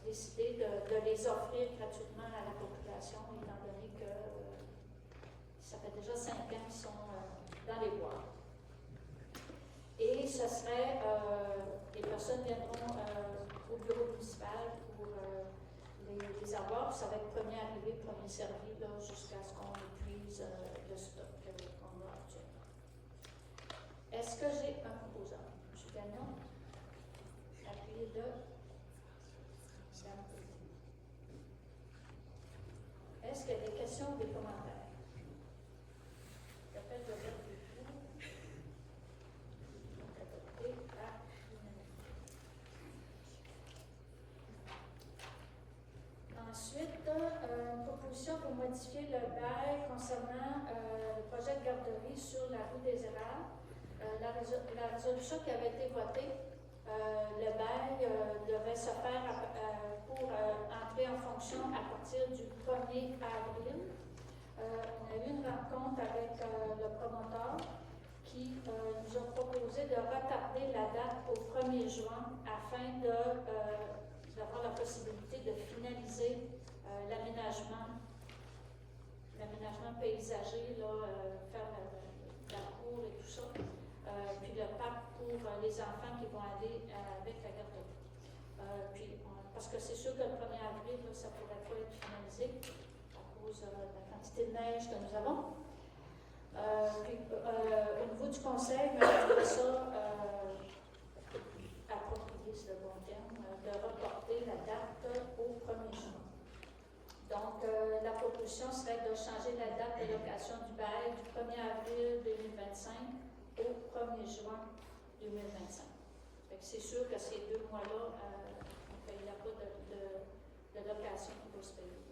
décidé de les offrir gratuitement à la population, étant donné que ça fait déjà 5 ans qu'ils sont dans les bois. Et ce serait, les personnes viendront au bureau municipal pour les avoir, puis ça va être premier arrivé, premier servi, là, jusqu'à ce qu'on épuise le stock qu'on a actuellement. Est-ce que j'ai un proposant? M. Gagnon? Appuyez le. Est-ce qu'il y a des questions ou des commentaires? J'appelle le vote du pour. Donc, adopté à l'unanimité. Ensuite, une proposition pour modifier le bail concernant le projet de garderie sur la rue des Érables. La résolution qui avait été votée, le bail devait se faire pour entrer en fonction à partir du 1er avril. On a eu une rencontre avec le promoteur qui nous a proposé de retarder la date au 1er juin afin d'avoir la possibilité de finaliser l'aménagement paysager, là, faire la cour et tout ça. Puis le parc pour les enfants qui vont aller avec la garderie. Parce que c'est sûr que le 1er avril, là, ça ne pourrait pas être finalisé à cause de la quantité de neige que nous avons. Au niveau du conseil, on a trouvé ça approprié, c'est le bon terme, de reporter la date au 1er juin. Donc, la proposition serait de changer la date de location du bail du 1er avril 2025 au 1er juin 2025. C'est sûr que ces 2 mois-là, il n'y a pas de location qui va se payer.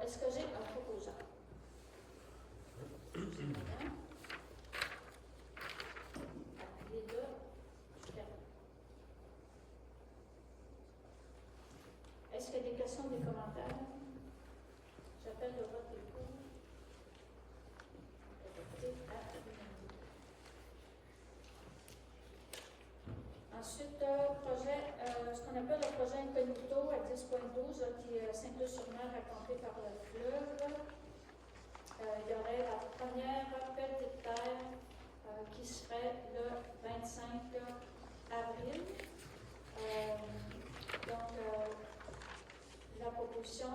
Est-ce que j'ai un proposant? Appuyez-le. Est-ce qu'il y a des questions ou des commentaires? J'appelle le vote des pour. Ensuite, ce qu'on appelle le projet Incognito à 10.12, qui est Saint-Luc-sur-Mer, raconté par le fleuve. Il y aurait la première pelletée de terre qui se ferait le 25 avril. La proposition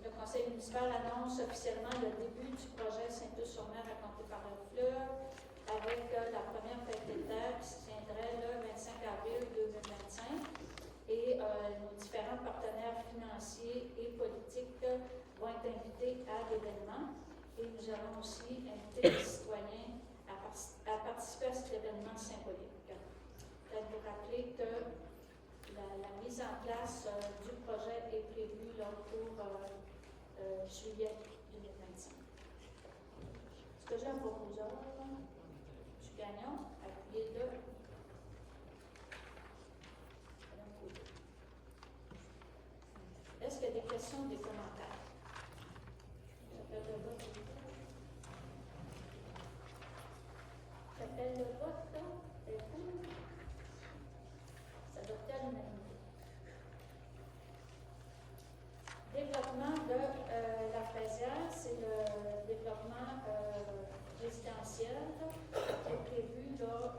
le conseil municipal annonce officiellement le début du projet Saint-Luc-sur-Mer raconté par le fleuve, avec la première pelletée de terre qui se tiendrait le 25 avril 2025. Et nos différents partenaires financiers et politiques vont être invités à l'événement. Et nous allons aussi inviter les citoyens à participer à cet événement symbolique. Peut-être vous rappeler que la mise en place du projet est prévue là, pour juillet 2025. Est-ce que j'ai un proposeur? M. Gagnon, appuyez-le. Est-ce qu'il y a des questions ou des commentaires? J'appelle le vote. J'appelle le vote. C'est pour. S'adopter à l'unanimité. Développement de la fraisière, c'est le développement résidentiel qui est prévu là,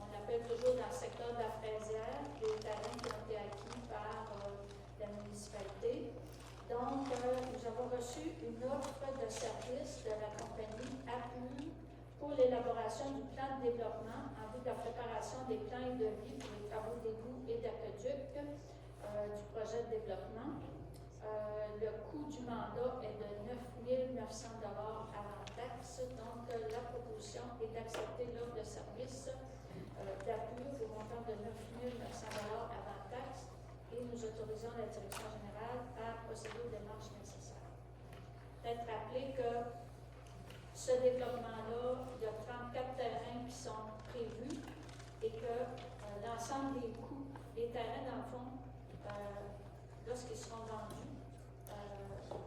on appelle toujours dans le secteur de la fraisière, des terrains qui ont été acquis par la municipalité. Donc, nous avons reçu une offre de service de la compagnie APUL pour l'élaboration du plan de développement en vue de la préparation des plans et devis pour les travaux d'égouts et d'aqueduc du projet de développement. Le coût du mandat est de 9 900 $ avant taxe. Donc, la proposition est d'accepter l'offre de service d'appui au montant de 9 900 $ avant taxe et nous autorisons la direction générale à procéder aux démarches nécessaires. Peut-être rappeler que ce développement-là, il y a 34 terrains qui sont prévus et que l'ensemble des coûts, les terrains, dans le fond, lorsqu'ils seront vendus,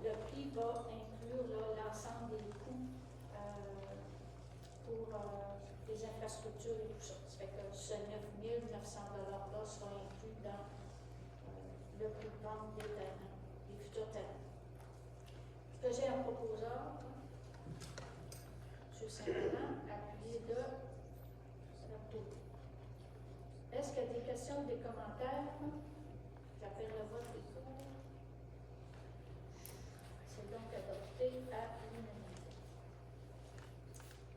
le prix va inclure l'ensemble des coûts pour les infrastructures et tout ça. Ça fait que ce 9 900 $ là sera inclus dans le prix de vente des terrains, des futurs terrains. Ce que j'ai un proposeur, M. Saint-Laurent, appuyé de l'approuver. Est-ce qu'il y a des questions ou des commentaires? J'appelle le vote des pour. C'est donc adopté à l'unanimité.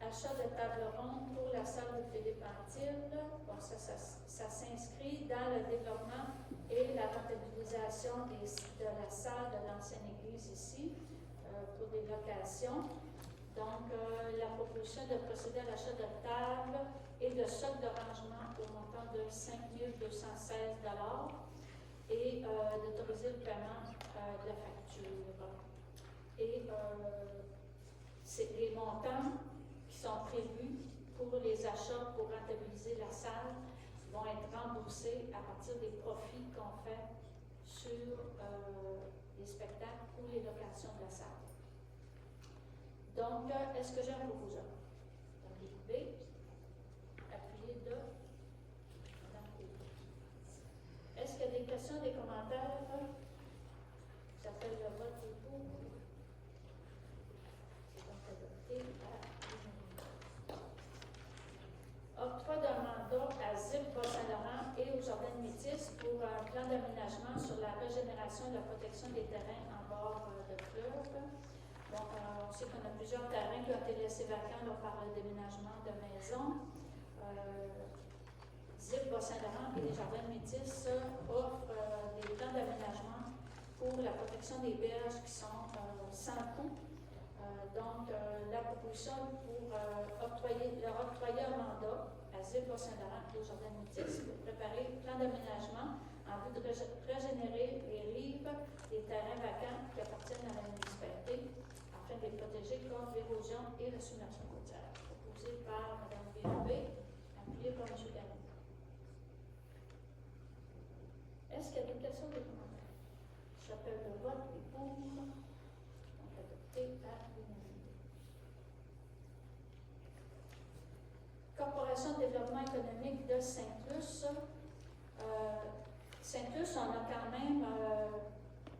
Achat de table ronde pour la salle de Philippe Antil. Bon, ça s'inscrit dans le développement et la rentabilisation de la salle de l'ancienne église ici pour des locations. Donc, la proposition de procéder à l'achat de table et de stock de rangement au montant de 5 216 $ et d'autoriser le paiement de la facture. Et c'est les montants qui sont prévus pour les achats pour rentabiliser la salle vont être remboursés à partir des profits qu'on fait sur les spectacles ou les locations de la salle. Donc, est-ce que j'ai un proposeur? Donc, B, appuyé de Mme Coury. Est-ce qu'il y a des questions, des commentaires? J'appelle le vote des pour. C'est donc adopté à l'unanimité. Octroi d'un mandat à ZIP Bas-Saint-Laurent et au Jardin de Métis pour un plan d'aménagement sur la régénération et la protection des terrains en bord de fleuve. Donc, on sait qu'on a plusieurs terrains qui ont été laissés vacants par le déménagement de maisons. ZIP Bas-Saint-Laurent et les Jardins de Métis offrent des plans d'aménagement pour la protection des berges qui sont sans coût. Donc, la proposition pour leur octroyer un mandat à ZIP Bas-Saint-Laurent et aux Jardins de Métis pour préparer le plan d'aménagement en vue de régénérer les rives des terrains vacants qui appartiennent à la municipalité afin de les protéger contre l'érosion et la submersion côtière. Proposé par Mme Bérubé, appuyé par M. Gagnon. Est-ce qu'il y a des questions ou des commentaires? J'appelle le vote des pour. Donc, adopté à l'unanimité. Corporation de développement économique de Saint-Luce. Saint-Luce, on a quand même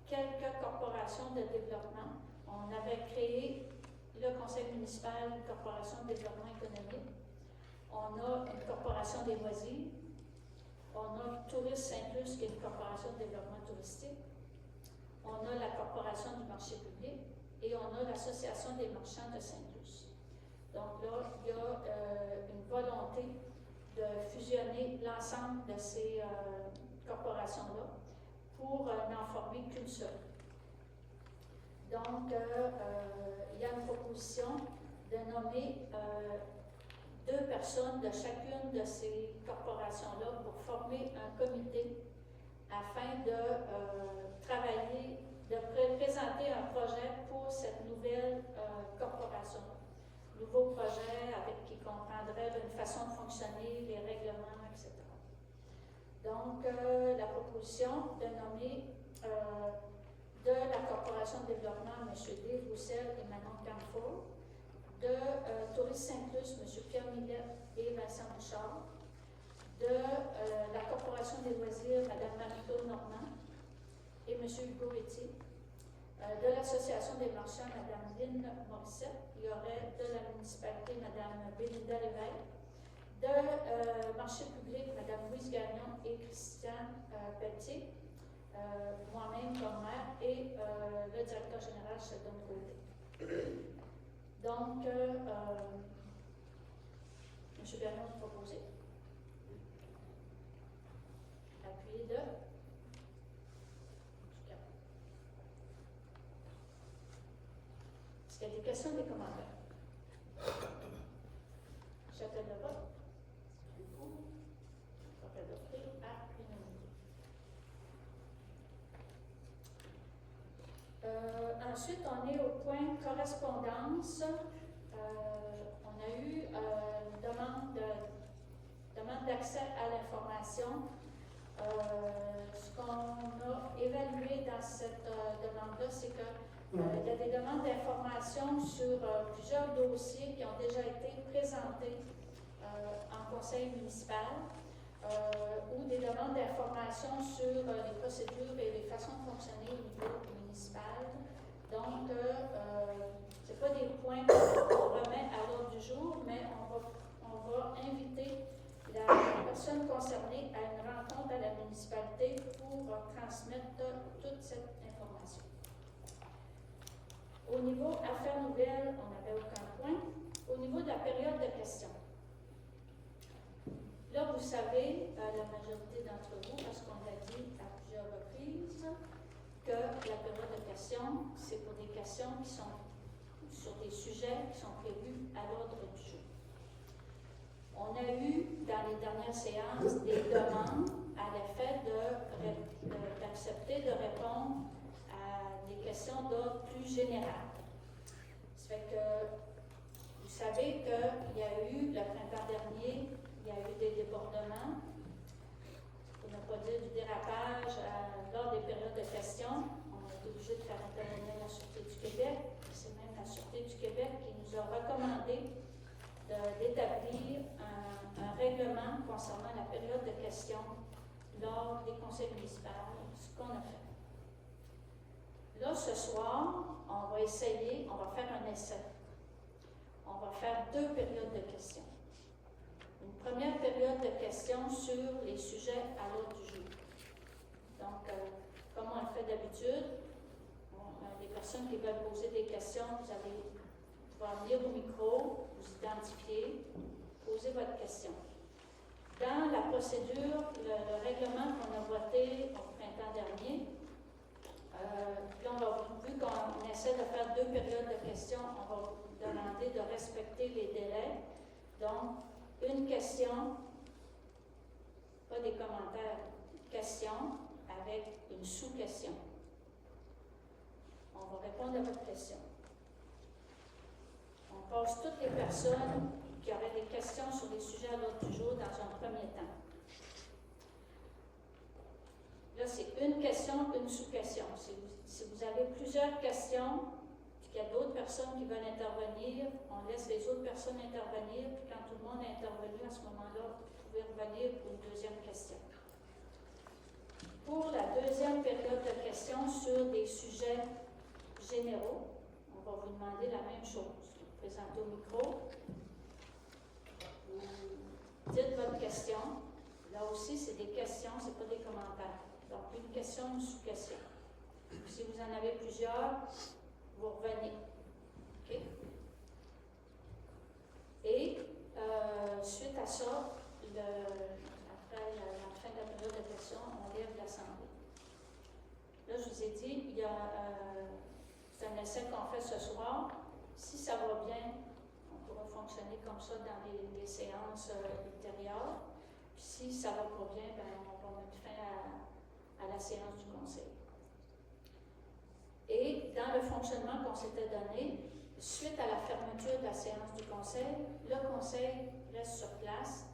quelques corporations de développement. On avait créé le conseil municipal, une corporation de développement économique. On a une corporation des loisirs. On a Tourisme Saint-Luce, qui est une corporation de développement touristique. On a la corporation du marché public et on a l'association des marchands de Saint-Luce. Donc là, il y a une volonté de fusionner l'ensemble de ces corporations-là pour n'en former qu'une seule. Donc, il y a une proposition de nommer 2 personnes de chacune de ces corporations-là pour former un comité afin de travailler, de présenter un projet pour cette nouvelle corporation-là. Nouveau projet qui comprendrait une façon de fonctionner, les règlements, etc. Donc, la proposition de nommer de la Corporation de développement M. Dave Roussel et Manon Camfort, de Tourisme Saint-Luce M. Pierre Millet et Vincent Bouchard, de la Corporation des loisirs Mme Marie-Claude Normand et M. Hugo Etier, de l'Association des marchands Mme Lynne Morissette, il y aurait de la municipalité Mme Bélinda Lévesque, de marché public Mme Louise Gagnon et Christian Pelletier, moi-même comme maire et le directeur général Sheldon Côté. Donc, M. Bernier a proposé. Appuyé de Est-ce qu'il y a des questions ou des commentaires? J'appelle le vote. Adopté à l'unanimité. Ensuite, on est au point correspondance. On a eu une demande d'accès à l'information. Ce qu'on a évalué dans cette demande-là, c'est que il y a des demandes d'information sur plusieurs dossiers qui ont déjà été présentés en conseil municipal ou des demandes d'information sur les procédures et les façons de fonctionner au niveau municipal. Donc, ce n'est pas des points qu'on remet à l'ordre du jour, mais on va inviter la personne concernée à une rencontre à la municipalité pour transmettre toute cette information. Au niveau affaires nouvelles, on n'avait aucun point. Au niveau de la période de questions, là, vous savez, la majorité d'entre vous, parce qu'on l'a dit à plusieurs reprises, que la période de questions, c'est pour des questions qui sont sur des sujets qui sont prévus à l'ordre du jour. On a eu, dans les dernières séances, des demandes à l'effet d'accepter de répondre à des questions d'ordre plus général. Ça fait que vous savez qu'il y a eu, le printemps dernier, il y a eu des débordements, pour ne pas dire du dérapage lors des périodes de questions. On a été obligé de faire intervenir la Sûreté du Québec. C'est même la Sûreté du Québec qui nous a recommandé d'établir un règlement concernant la période de questions lors des conseils municipaux, ce qu'on a fait. Là, ce soir, on va essayer, on va faire un essai. On va faire 2 périodes de questions. Une première période de questions sur les sujets à l'ordre du jour. Donc, comme on le fait d'habitude, les personnes qui veulent poser des questions, vous allez pouvoir venir au micro, vous identifier, poser votre question. Dans la procédure, le règlement qu'on a voté au printemps dernier, là, vu qu'on essaie de faire 2 périodes de questions, on va vous demander de respecter les délais. Donc, une question, pas des commentaires, question avec une sous-question. On va répondre à votre question. On passe toutes les personnes qui auraient des questions sur les sujets à l'ordre du jour dans un premier temps. Là, c'est une question, une sous-question. Si vous avez plusieurs questions, puis qu'il y a d'autres personnes qui veulent intervenir, on laisse les autres personnes intervenir, puis quand tout le monde est intervenu, à ce moment-là, vous pouvez revenir pour une deuxième question. Pour la deuxième période de questions sur des sujets généraux, on va vous demander la même chose. Vous présentez au micro, vous dites votre question. Là aussi, c'est des questions, ce n'est pas des commentaires. Donc, une question, une sous-question. Si vous en avez plusieurs, vous revenez. OK? Et suite à ça, après la fin de la période de questions, on lève l'Assemblée. Là, je vous ai dit, c'est un essai qu'on fait ce soir. Si ça va bien, on pourra fonctionner comme ça dans les séances ultérieures. Puis si ça ne va pas bien, on va mettre fin à la séance du conseil. Et dans le fonctionnement qu'on s'était donné, suite à la fermeture de la séance du conseil, le conseil reste sur place.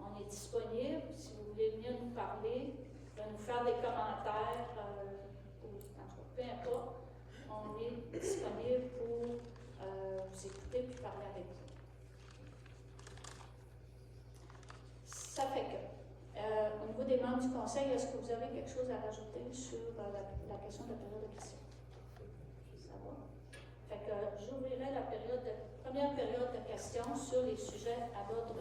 On est disponible. Si vous voulez venir nous parler, nous faire des commentaires, ou en tout cas, peu importe, on est disponible pour vous écouter puis parler avec vous. Ça fait que, au niveau des membres du conseil, est-ce que vous avez quelque chose à rajouter sur la question de la période de questions? Ça va? Fait que j'ouvrirai la première période de questions sur les sujets à l'ordre